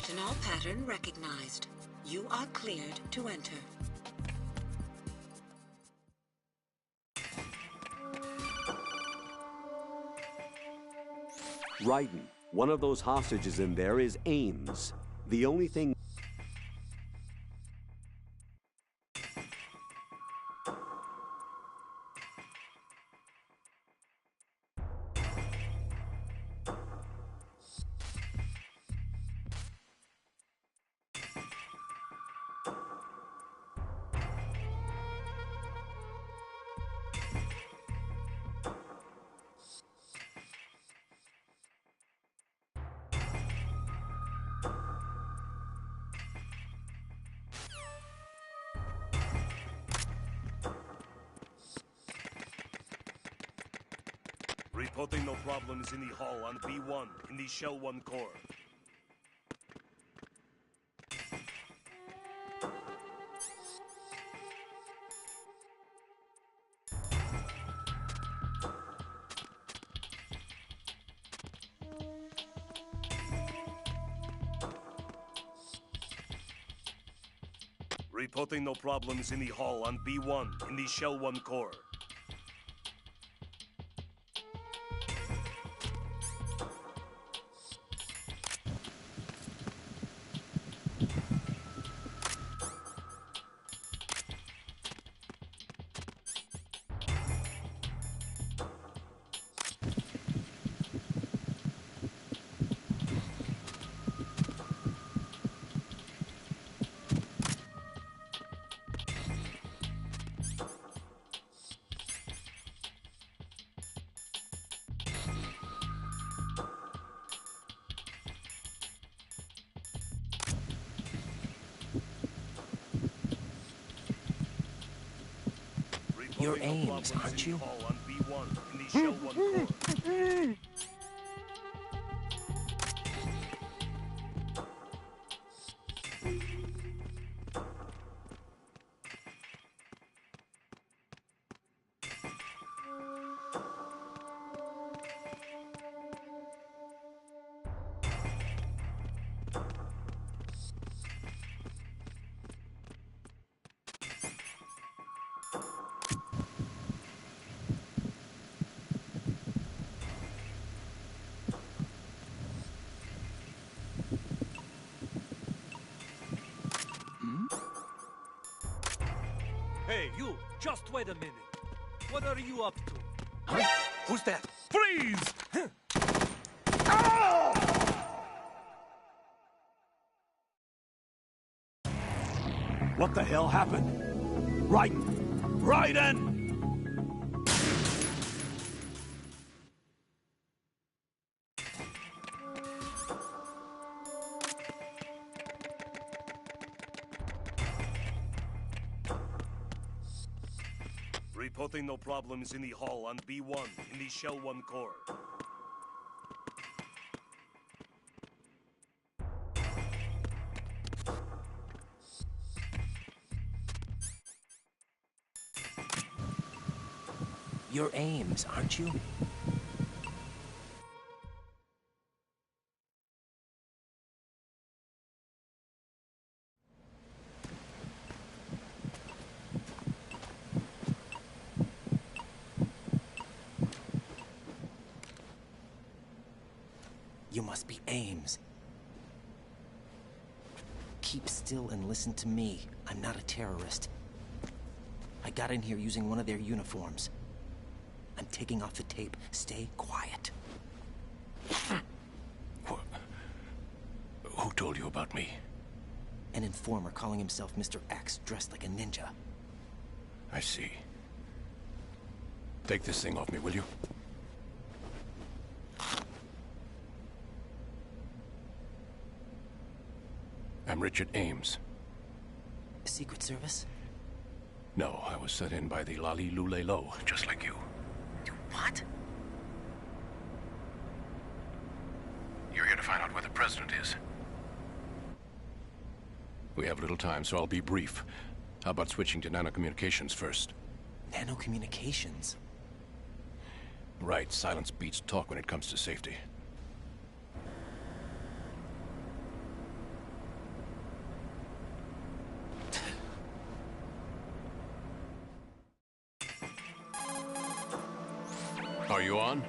Retinol pattern recognized. You are cleared to enter. Raiden, one of those hostages in there is Ames. The only thing... Reporting no problems in the hall on B1 in the Shell 1 core. Reporting no problems in the hall on B1 in the Shell 1 core. You're Ames, aren't you? On B1 in the Shell 1 core. Hey, you! Just wait a minute. What are you up to? Huh? Who's that? Freeze! What the hell happened? Raiden! Raiden! Reporting no problems in the hall on B1 in the Shell 1 core. You're Ames, aren't you? You must be Ames. Keep still and listen to me. I'm not a terrorist. I got in here using one of their uniforms. I'm taking off the tape. Stay quiet. Who told you about me? An informer calling himself Mr. X, dressed like a ninja. I see. Take this thing off me, will you? I'm Richard Ames. Secret Service? No, I was sent in by the Lali Lule Lo, just like you. What? You're here to find out where the president is. We have little time, so I'll be brief. How about switching to nanocommunications first? Nanocommunications? Right, silence beats talk when it comes to safety. Are you on?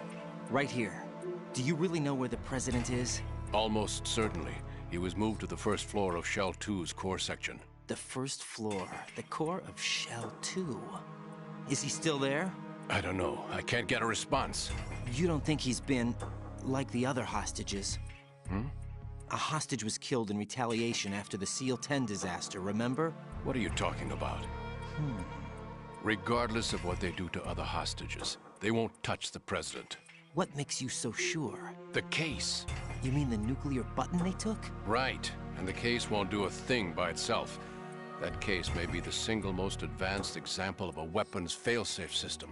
Right here. Do you really know where the president is? Almost certainly. He was moved to the first floor of Shell 2's core section. The first floor, the core of Shell 2. Is he still there? I don't know. I can't get a response. You don't think he's been like the other hostages? A hostage was killed in retaliation after the SEAL 10 disaster, remember? What are you talking about? Regardless of what they do to other hostages, they won't touch the president. What makes you so sure? The case. You mean the nuclear button they took? Right. And the case won't do a thing by itself. That case may be the single most advanced example of a weapons failsafe system.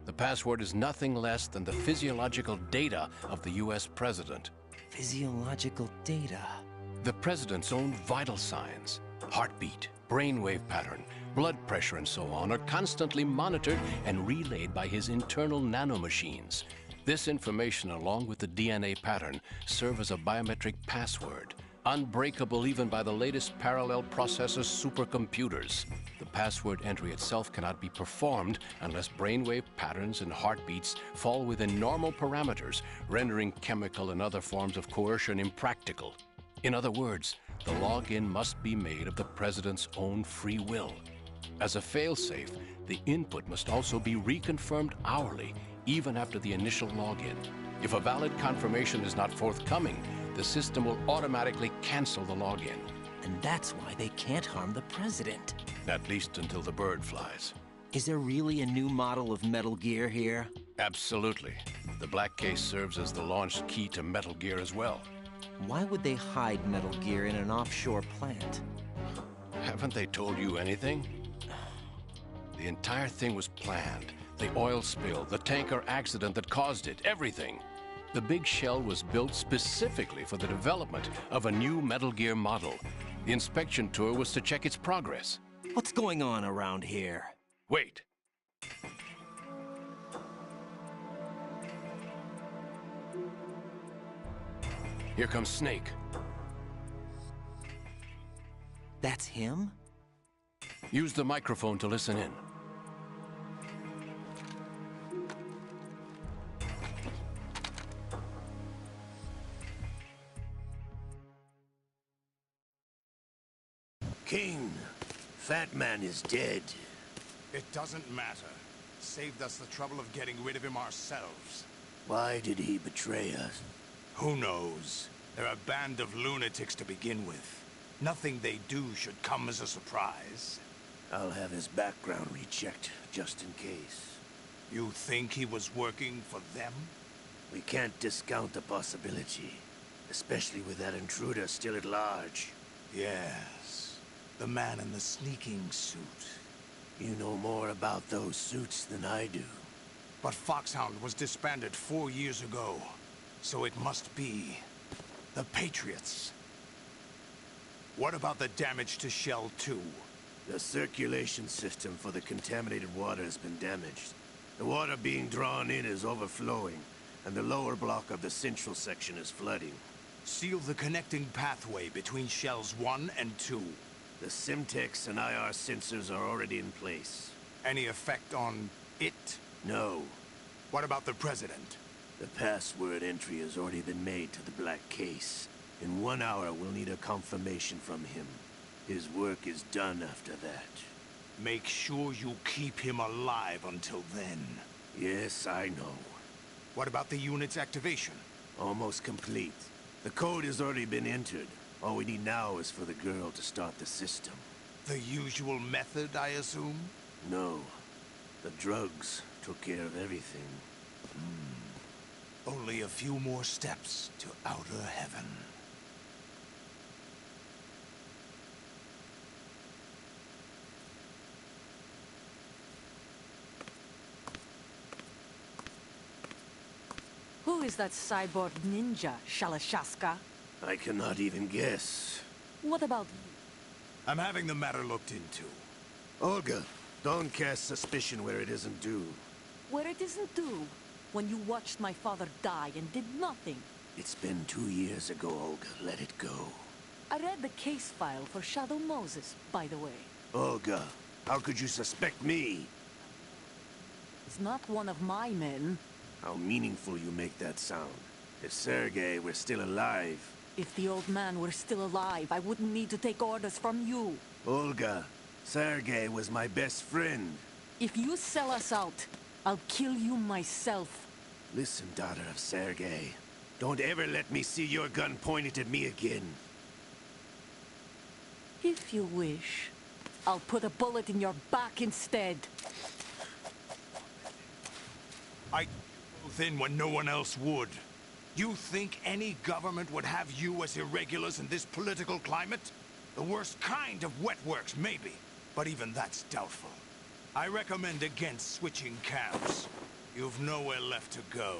The password is nothing less than the physiological data of the US president. Physiological data? The president's own vital signs, heartbeat, brainwave pattern, blood pressure, and so on, are constantly monitored and relayed by his internal nanomachines. This information, along with the DNA pattern, serve as a biometric password, unbreakable even by the latest parallel processor supercomputers. The password entry itself cannot be performed unless brainwave patterns and heartbeats fall within normal parameters, rendering chemical and other forms of coercion impractical. In other words, the login must be made of the president's own free will. As a failsafe, the input must also be reconfirmed hourly, even after the initial login. If a valid confirmation is not forthcoming, the system will automatically cancel the login. And that's why they can't harm the president. At least until the bird flies. Is there really a new model of Metal Gear here? Absolutely. The black case serves as the launch key to Metal Gear as well. Why would they hide Metal Gear in an offshore plant? Haven't they told you anything? The entire thing was planned. The oil spill, the tanker accident that caused it, everything. The big shell was built specifically for the development of a new Metal Gear model. The inspection tour was to check its progress. What's going on around here? Wait. Here comes Snake. That's him? Use the microphone to listen in. King, Fat Man is dead. It doesn't matter. Saved us the trouble of getting rid of him ourselves. Why did he betray us? Who knows? They're a band of lunatics to begin with. Nothing they do should come as a surprise. I'll have his background rechecked, just in case. You think he was working for them? We can't discount the possibility. Especially with that intruder still at large. Yes. The man in the sneaking suit. You know more about those suits than I do. But Foxhound was disbanded 4 years ago. So it must be the Patriots. What about the damage to Shell 2? The circulation system for the contaminated water has been damaged. The water being drawn in is overflowing, and the lower block of the central section is flooding. Seal the connecting pathway between Shells 1 and 2. The Simtex and IR sensors are already in place. Any effect on it? No. What about the President? The password entry has already been made to the black case. In 1 hour, we'll need a confirmation from him. His work is done after that. Make sure you keep him alive until then. Yes, I know. What about the unit's activation? Almost complete. The code has already been entered. All we need now is for the girl to start the system. The usual method, I assume? No. The drugs took care of everything. Only a few more steps to outer heaven. Who is that cyborg ninja, Shalashaska? I cannot even guess. What about you? I'm having the matter looked into. Olga, don't cast suspicion where it isn't due. Where it isn't due? When you watched my father die and did nothing. It's been 2 years ago, Olga. Let it go. I read the case file for Shadow Moses, by the way. Olga, how could you suspect me? It's not one of my men. how meaningful you make that sound. If Sergei were still alive... If the old man were still alive, I wouldn't need to take orders from you. Olga, Sergei was my best friend. If you sell us out, I'll kill you myself. Listen, daughter of Sergei. Don't ever let me see your gun pointed at me again. If you wish, I'll put a bullet in your back instead. I both in when no one else would. You think any government would have you as irregulars in this political climate? The worst kind of wet works, maybe. But even that's doubtful. I recommend against switching camps. You've nowhere left to go.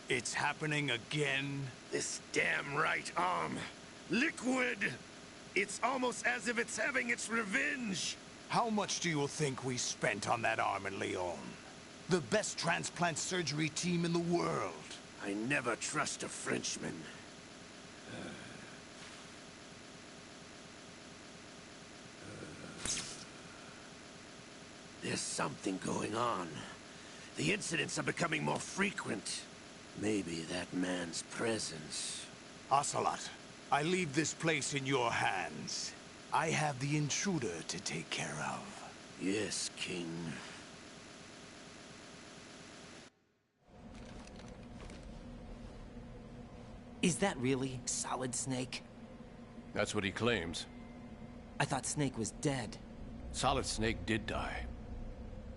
It's happening again? This damn right arm. Liquid! It's almost as if it's having its revenge! How much do you think we spent on that arm in Lyon? The best transplant surgery team in the world. I never trust a Frenchman. There's something going on. The incidents are becoming more frequent. Maybe that man's presence. Ocelot, I leave this place in your hands. I have the intruder to take care of. Yes, King. Is that really Solid Snake? That's what he claims. I thought Snake was dead. Solid Snake did die.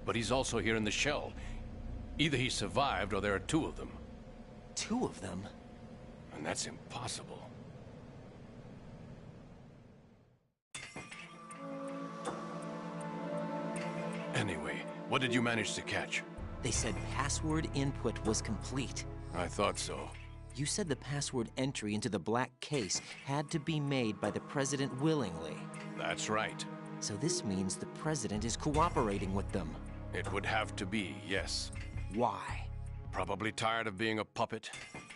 But he's also here in the shell. Either he survived or there are two of them. Two of them? And that's impossible. Anyway, what did you manage to catch? They said password input was complete. I thought so. You said the password entry into the black case had to be made by the President willingly. That's right. So this means the President is cooperating with them. It would have to be, yes. Why? Probably tired of being a puppet,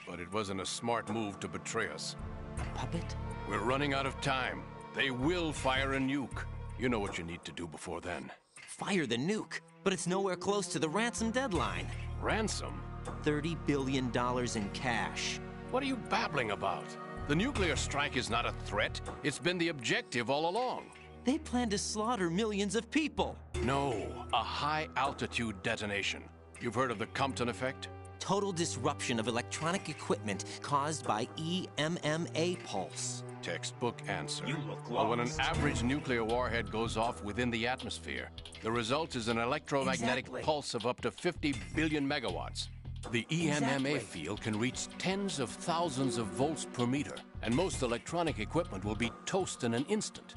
but it wasn't a smart move to betray us. A puppet? We're running out of time. They will fire a nuke. You know what you need to do before then. Fire the nuke? But it's nowhere close to the ransom deadline. Ransom? $30 billion in cash. What are you babbling about? The nuclear strike is not a threat. It's been the objective all along. They plan to slaughter millions of people. No, a high-altitude detonation. You've heard of the Compton effect? Total disruption of electronic equipment caused by EMMA pulse. Textbook answer. You look Well, when an lost. average nuclear warhead goes off within the atmosphere, the result is an electromagnetic Exactly. pulse of up to 50 billion megawatts. The EMMA Exactly. field can reach tens of thousands of volts per meter, and most electronic equipment will be toast in an instant.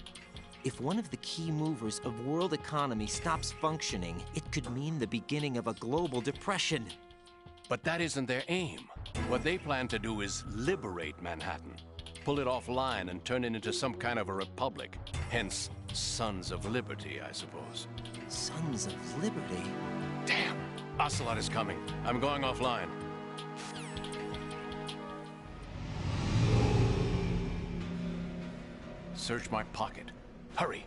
If one of the key movers of world economy stops functioning, it could mean the beginning of a global depression. But that isn't their aim. What they plan to do is liberate Manhattan. Pull it offline and turn it into some kind of a republic. Hence, Sons of Liberty, I suppose. Sons of Liberty? Damn! Ocelot is coming. I'm going offline. Search my pocket. Hurry!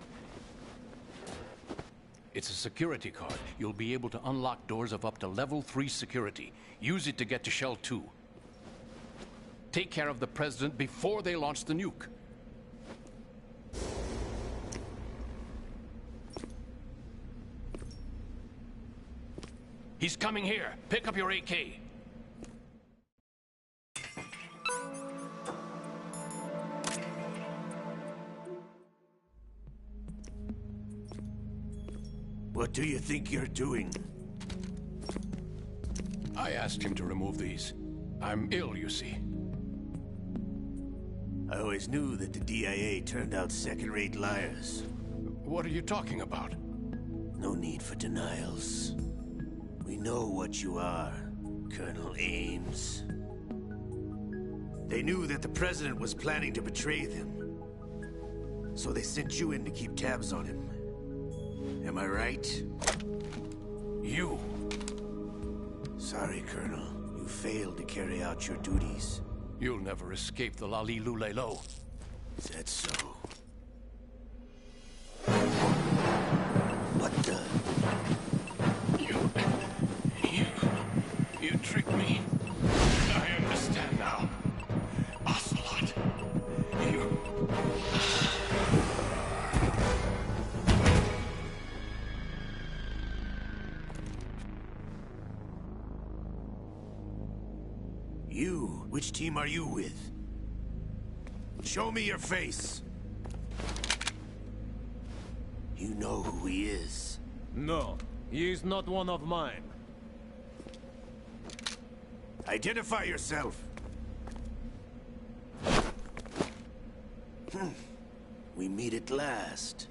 It's a security card. You'll be able to unlock doors of up to level 3 security. Use it to get to Shell 2. Take care of the President before they launch the nuke. He's coming here. Pick up your AK. What do you think you're doing? I asked him to remove these. I'm ill, you see. I always knew that the DIA turned out second-rate liars. What are you talking about? No need for denials. We know what you are, Colonel Ames. They knew that the President was planning to betray them. So they sent you in to keep tabs on him. Am I right? You? Sorry, Colonel. You failed to carry out your duties. You'll never escape the Lali Lulelo. Is that so? What the? You tricked me. I understand now. Ocelot. You? Which team are you with? Show me your face. You know who he is. No, he is not one of mine. Identify yourself. We meet at last.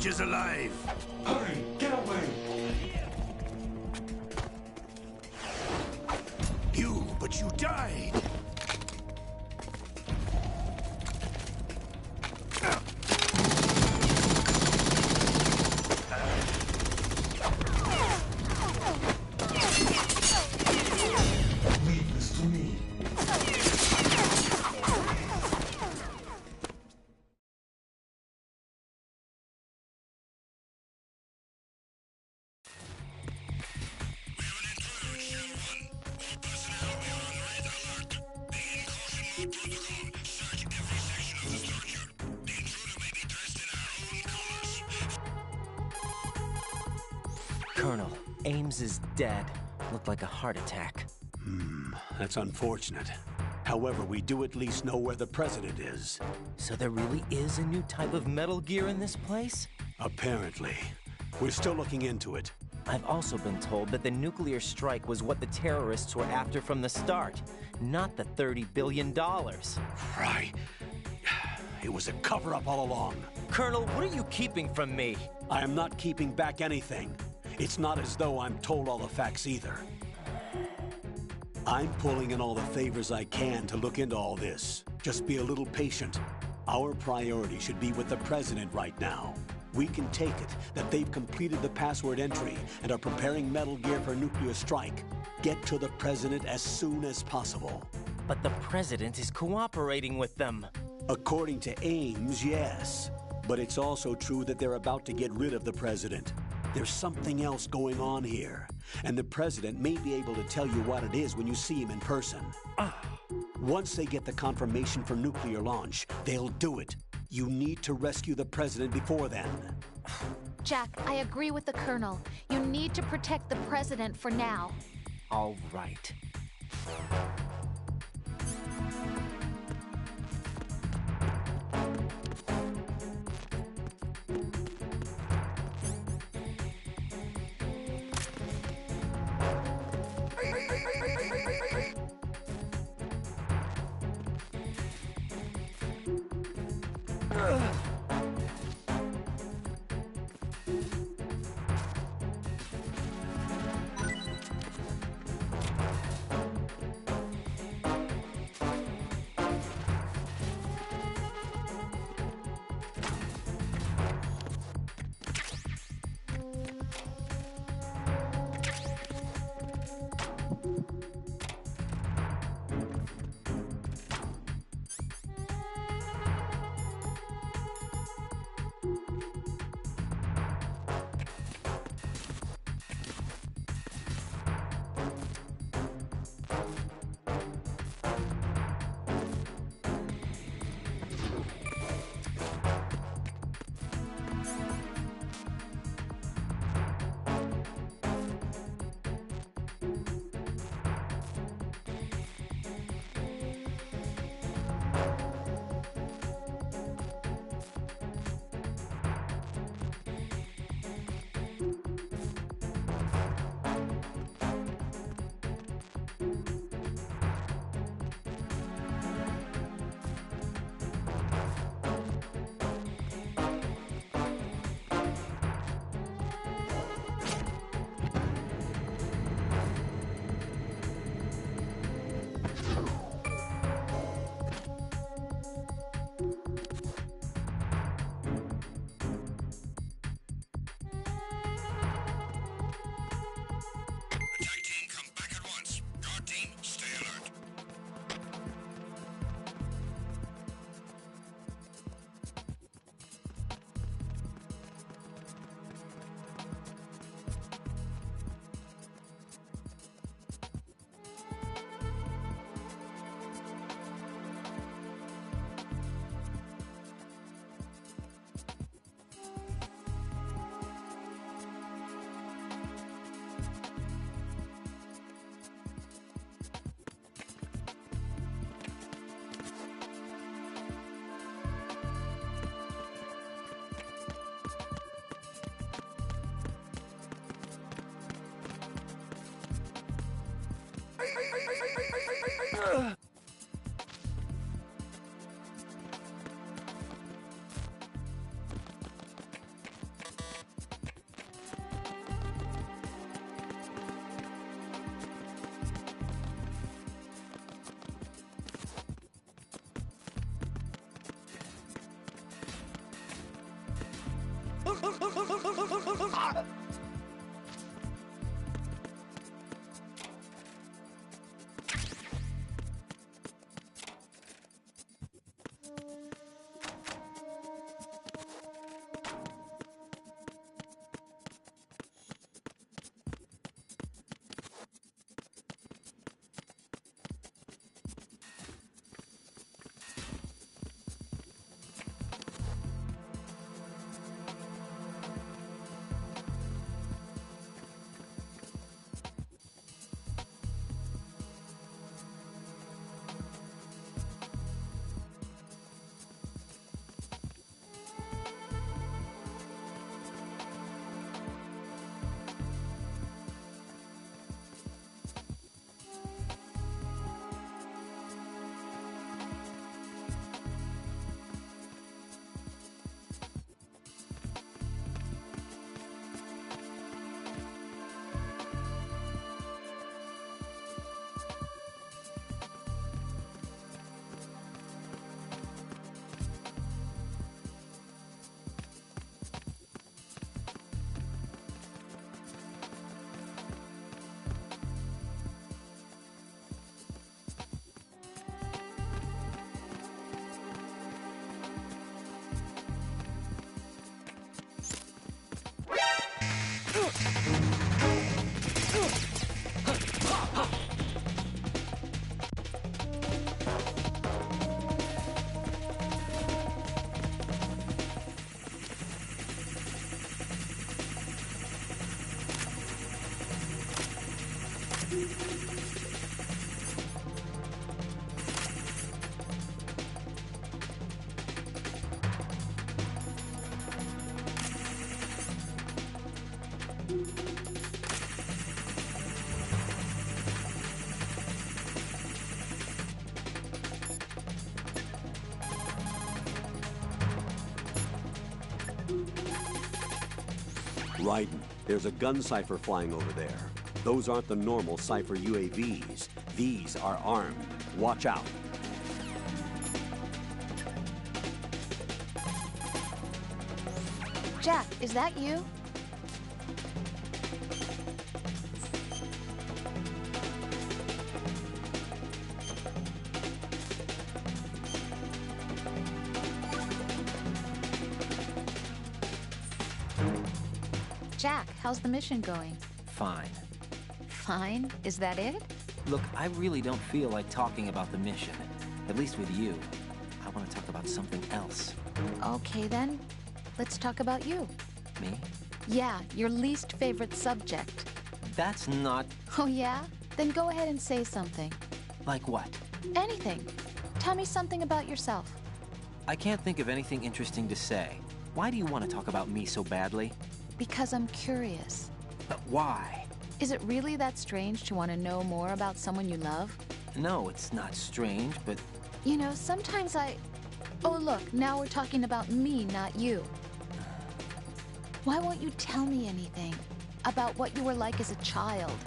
Is alive. Hurry, get away! But you died. Leave this to me. Colonel, Ames is dead. Looked like a heart attack. That's unfortunate. However, we do at least know where the president is. So there really is a new type of Metal Gear in this place? Apparently. We're still looking into it. I've also been told that the nuclear strike was what the terrorists were after from the start, not the $30 billion. Right. It was a cover-up all along. Colonel, what are you keeping from me? I am not keeping back anything. It's not as though I'm told all the facts either. I'm pulling in all the favors I can to look into all this. Just be a little patient. Our priority should be with the president right now. We can take it that they've completed the password entry and are preparing Metal Gear for nuclear strike. Get to the president as soon as possible. But the president is cooperating with them. According to Ames, yes. But it's also true that they're about to get rid of the president. There's something else going on here, and the president may be able to tell you what it is when you see him in person. Once they get the confirmation for nuclear launch, they'll do it. You need to rescue the president before then. Jack, I agree with the Colonel. You need to protect the president for now. All right. Raiden, there's a gun cipher flying over there. Those aren't the normal cipher UAVs. These are armed. Watch out. Jack, is that you? Jack, how's the mission going? Fine. Fine? Is that it? Look, I really don't feel like talking about the mission. At least with you. I want to talk about something else. Okay then. Let's talk about you. Me? Yeah, your least favorite subject. That's not... Oh yeah? Then go ahead and say something. Like what? Anything. Tell me something about yourself. I can't think of anything interesting to say. Why do you want to talk about me so badly? Because I'm curious. But why? Is it really that strange to want to know more about someone you love? No, it's not strange, but... You know, sometimes Oh, look, now we're talking about me, not you. Why won't you tell me anything? About what you were like as a child?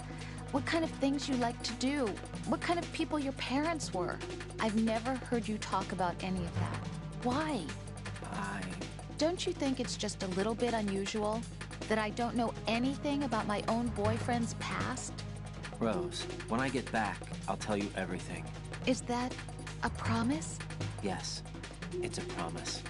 What kind of things you liked to do? What kind of people your parents were? I've never heard you talk about any of that. Why? Don't you think it's just a little bit unusual that I don't know anything about my own boyfriend's past? Rose, when I get back, I'll tell you everything. Is that a promise? Yes, it's a promise.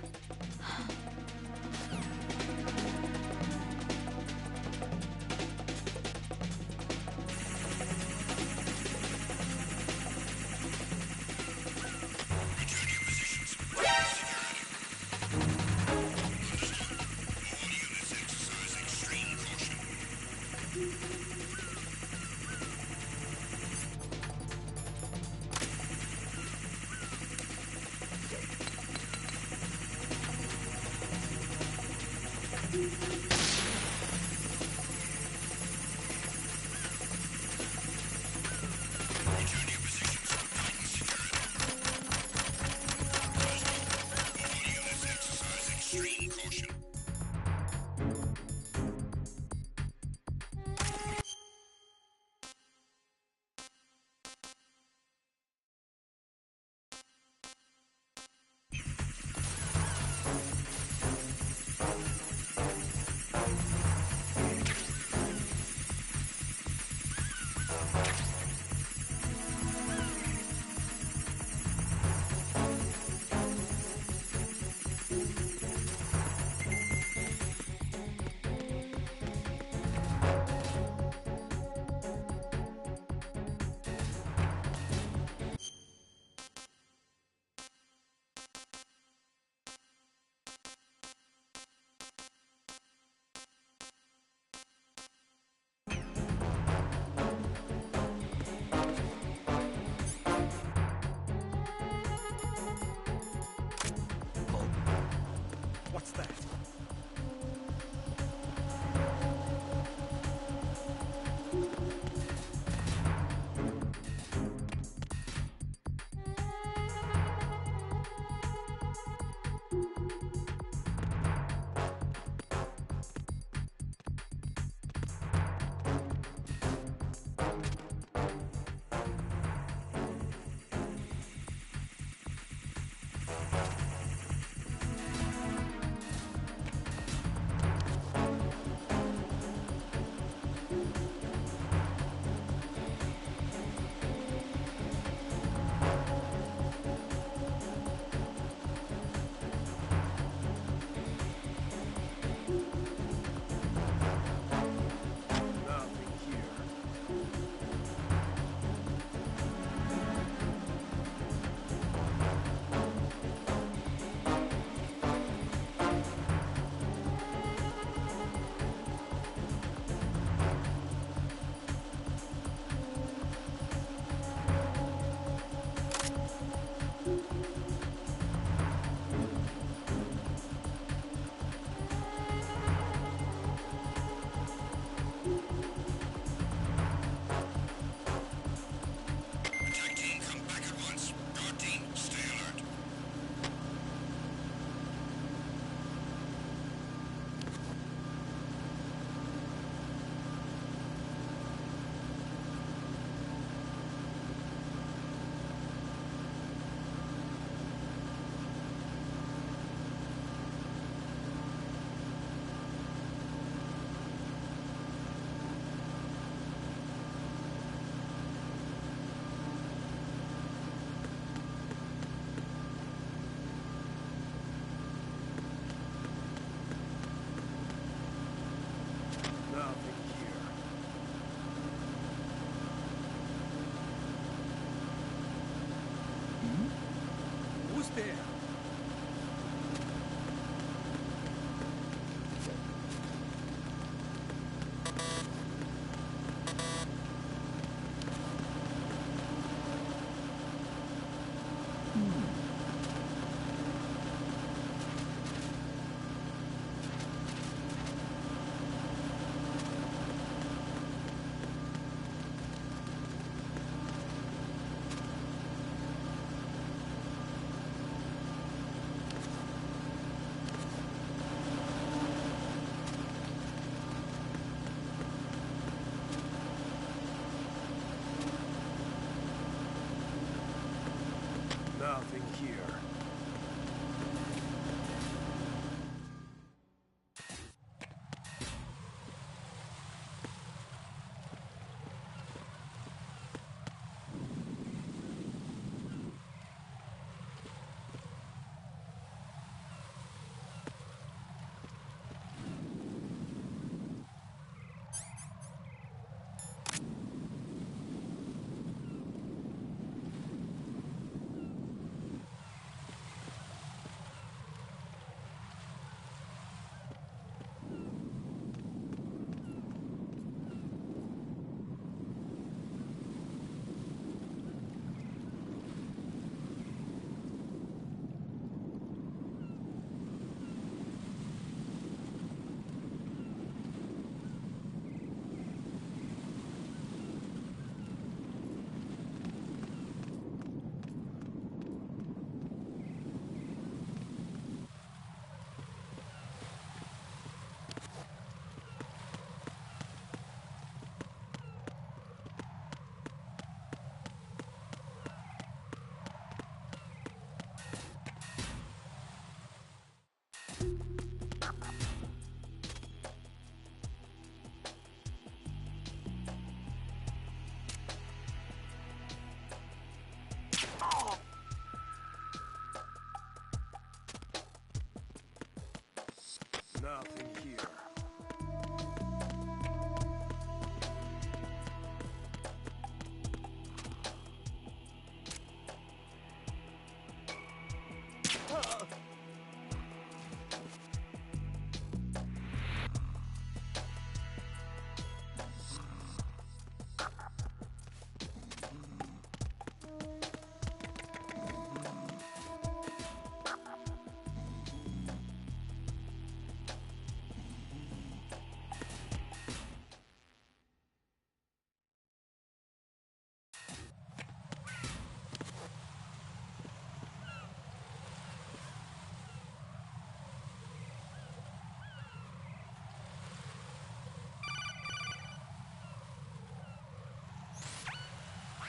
Nothing here.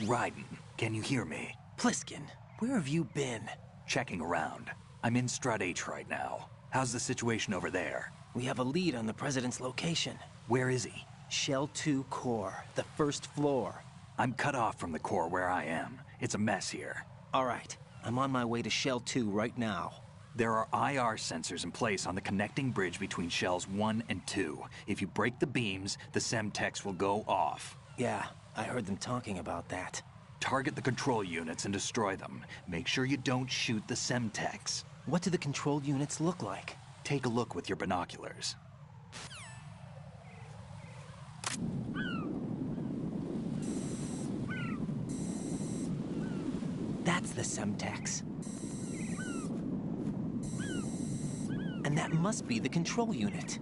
Raiden, can you hear me? Pliskin, where have you been? Checking around. I'm in Strut H right now. How's the situation over there? We have a lead on the President's location. Where is he? Shell 2 core, the first floor. I'm cut off from the core where I am. It's a mess here. All right, I'm on my way to Shell 2 right now. There are IR sensors in place on the connecting bridge between Shells 1 and 2. If you break the beams, the Semtex will go off. Yeah, I heard them talking about that. Target the control units and destroy them. Make sure you don't shoot the Semtex. What do the control units look like? Take a look with your binoculars. That's the Semtex. And that must be the control unit.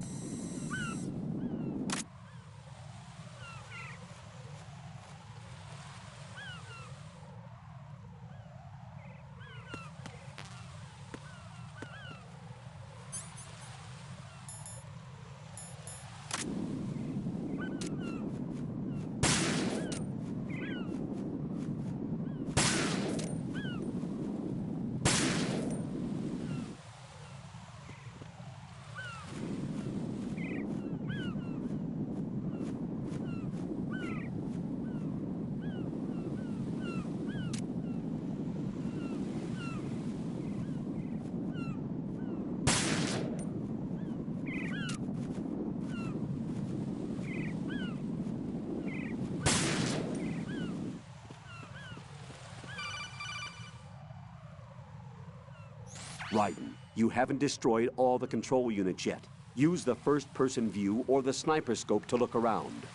Raiden, you haven't destroyed all the control units yet. Use the first-person view or the sniper scope to look around.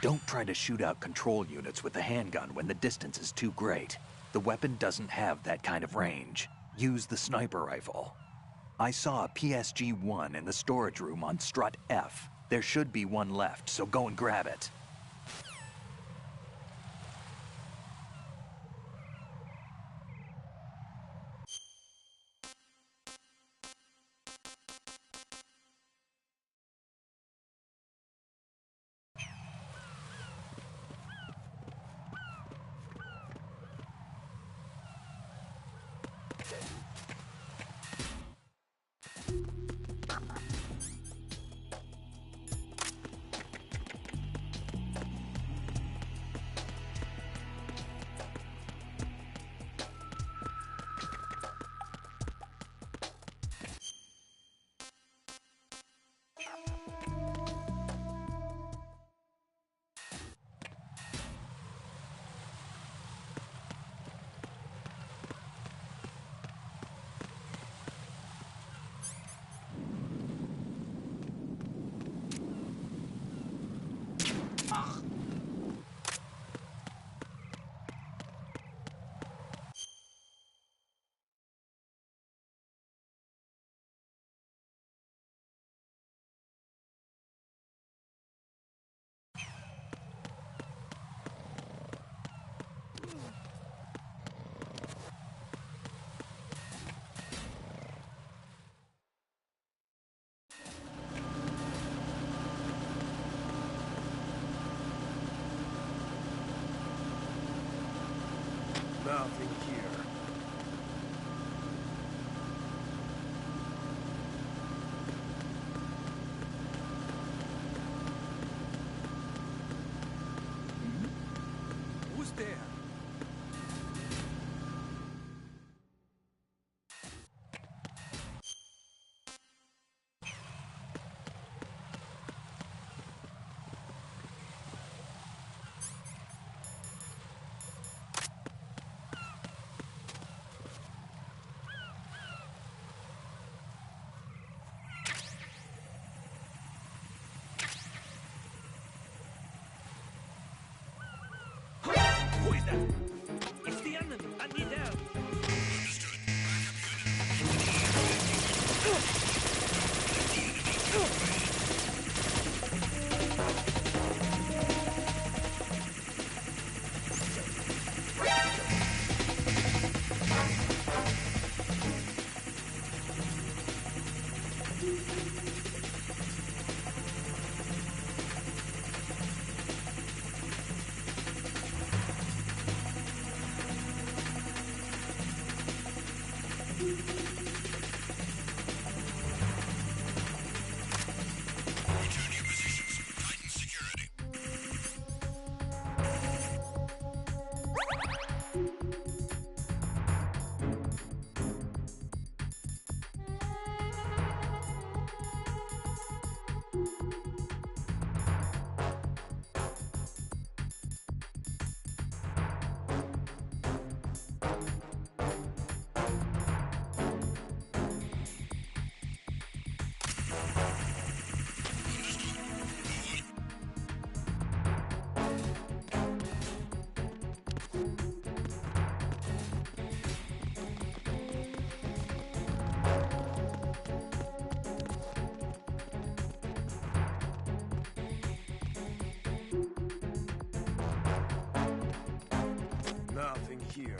Don't try to shoot out control units with the handgun when the distance is too great. The weapon doesn't have that kind of range. Use the sniper rifle. I saw a PSG-1 in the storage room on Strut F. There should be one left, so go and grab it. Nothing here. Who's there? Who is that? It's the enemy. I need help. Nothing here.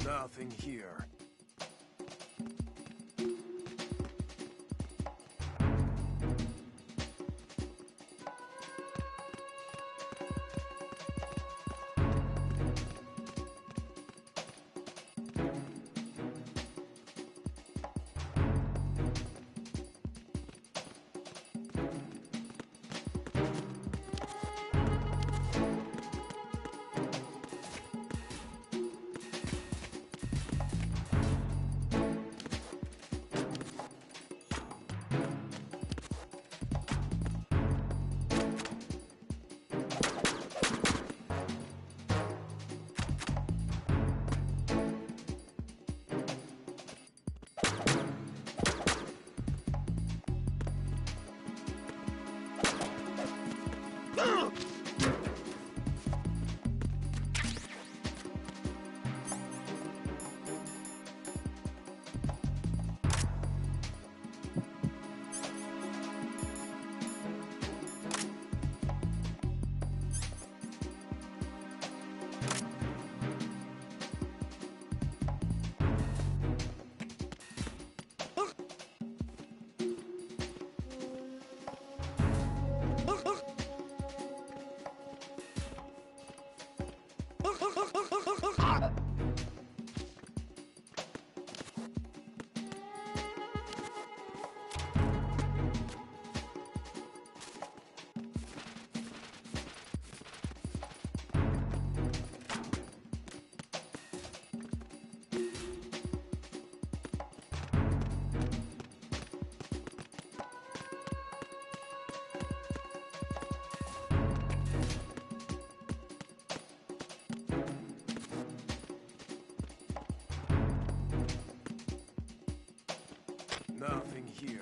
Nothing here. here.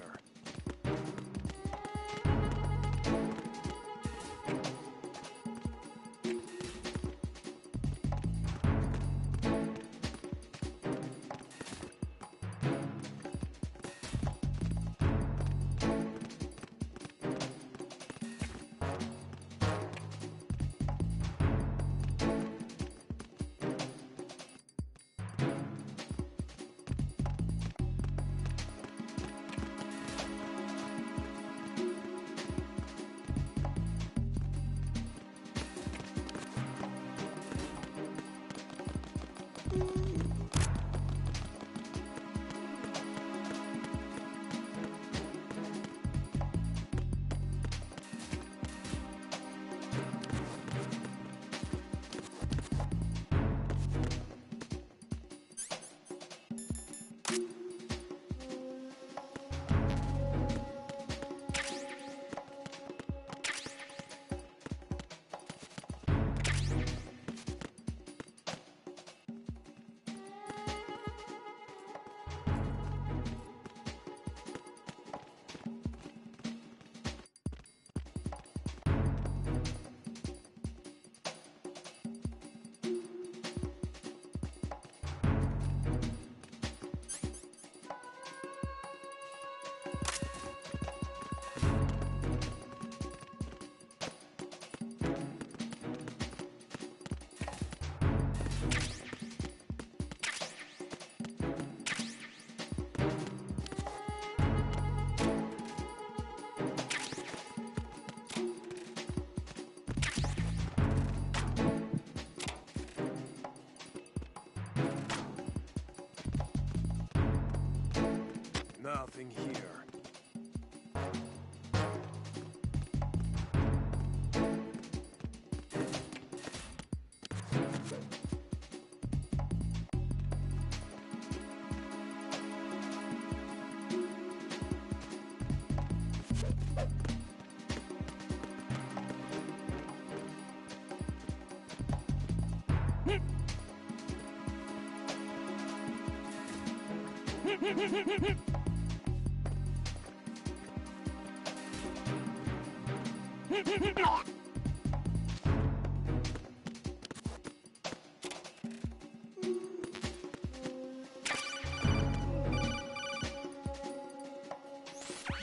Nothing here.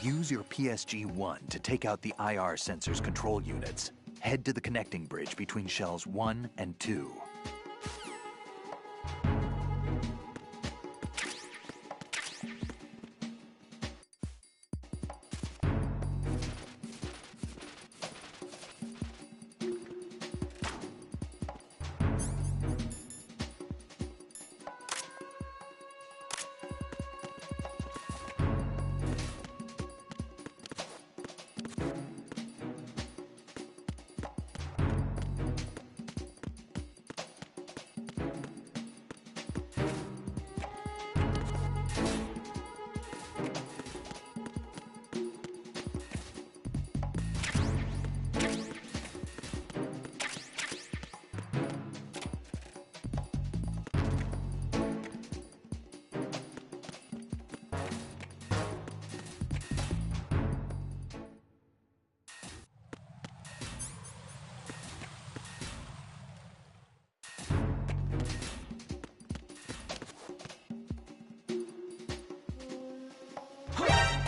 Use your PSG-1 to take out the IR sensor's control units. Head to the connecting bridge between shells 1 and 2.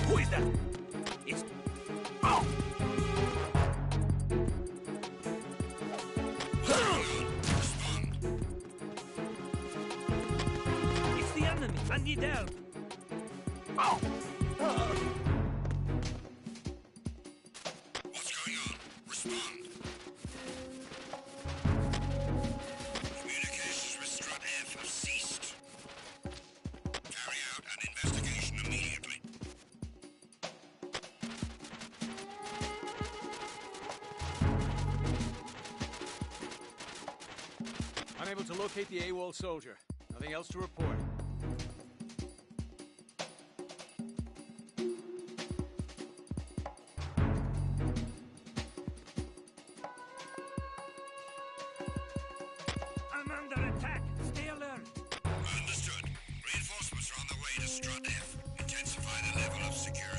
Who is that? It's... Oh! It's the enemy. I need help. Oh! What's going on? Respond. Communications with Strut F have ceased. Carry out an investigation immediately. Unable to locate the AWOL soldier. Nothing else to report. I'm under attack. Stay alert. Understood. Reinforcements are on the way to Strut F. Intensify the level of security.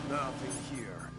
Nothing here.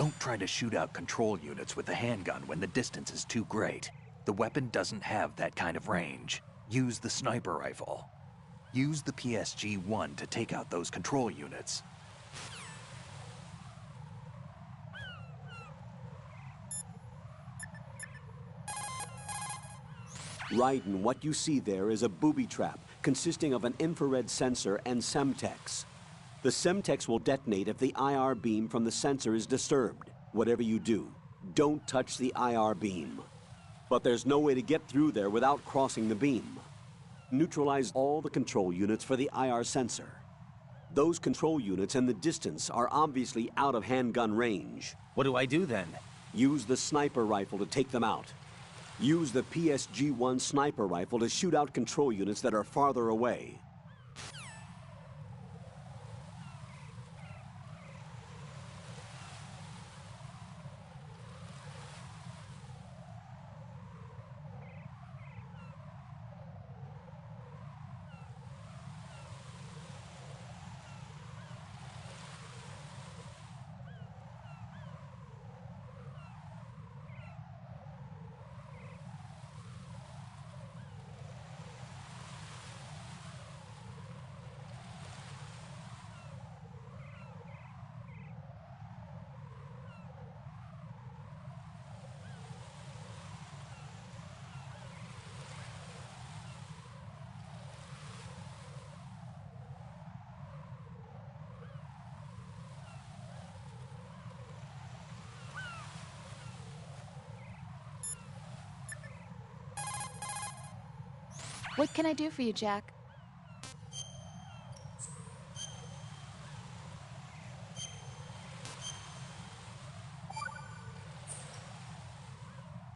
Don't try to shoot out control units with the handgun when the distance is too great. The weapon doesn't have that kind of range. Use the sniper rifle. Use the PSG-1 to take out those control units. Raiden, what you see there is a booby trap consisting of an infrared sensor and Semtex. The Semtex will detonate if the IR beam from the sensor is disturbed. Whatever you do, don't touch the IR beam. But there's no way to get through there without crossing the beam. Neutralize all the control units for the IR sensor. Those control units and the distance are obviously out of handgun range. What do I do then? Use the sniper rifle to take them out. Use the PSG-1 sniper rifle to shoot out control units that are farther away. What can I do for you, Jack?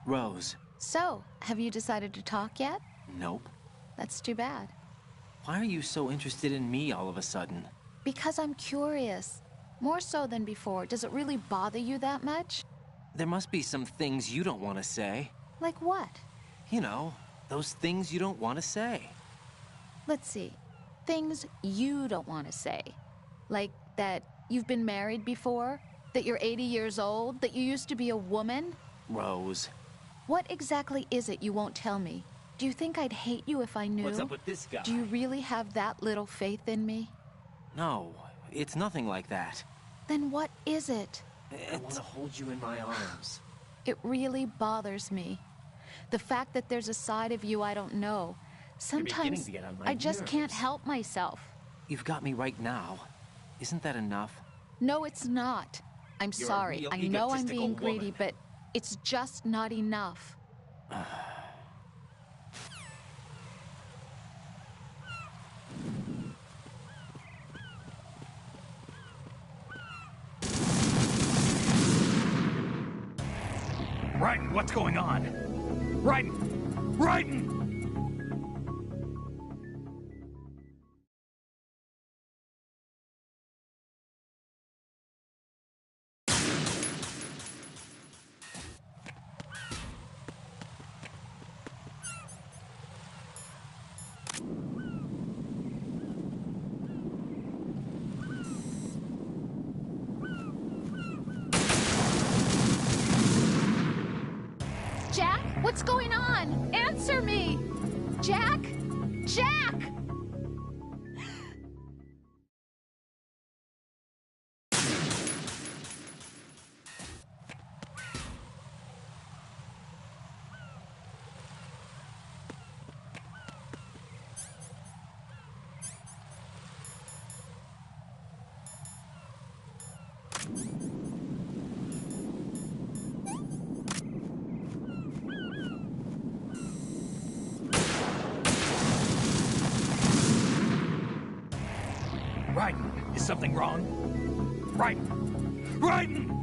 Rose. So, have you decided to talk yet? Nope. That's too bad. Why are you so interested in me all of a sudden? Because I'm curious. More so than before. Does it really bother you that much? There must be some things you don't want to say. Like what? You know, those things you don't want to say. Let's see. Things you don't want to say. Like that you've been married before? That you're 80 years old? That you used to be a woman? Rose. What exactly is it you won't tell me? Do you think I'd hate you if I knew? What's up with this guy? Do you really have that little faith in me? No, it's nothing like that. Then what is it? I want to hold you in my arms. It really bothers me. The fact that there's a side of you I don't know. Sometimes I just can't help myself. You've got me right now. Isn't that enough? No, it's not. I'm sorry. I know I'm being greedy, but it's just not enough. Raiden, what's going on? Raiden! Raiden! Jack, what's going on? Answer me! Jack? Jack! Raiden, is something wrong? Raiden! Raiden!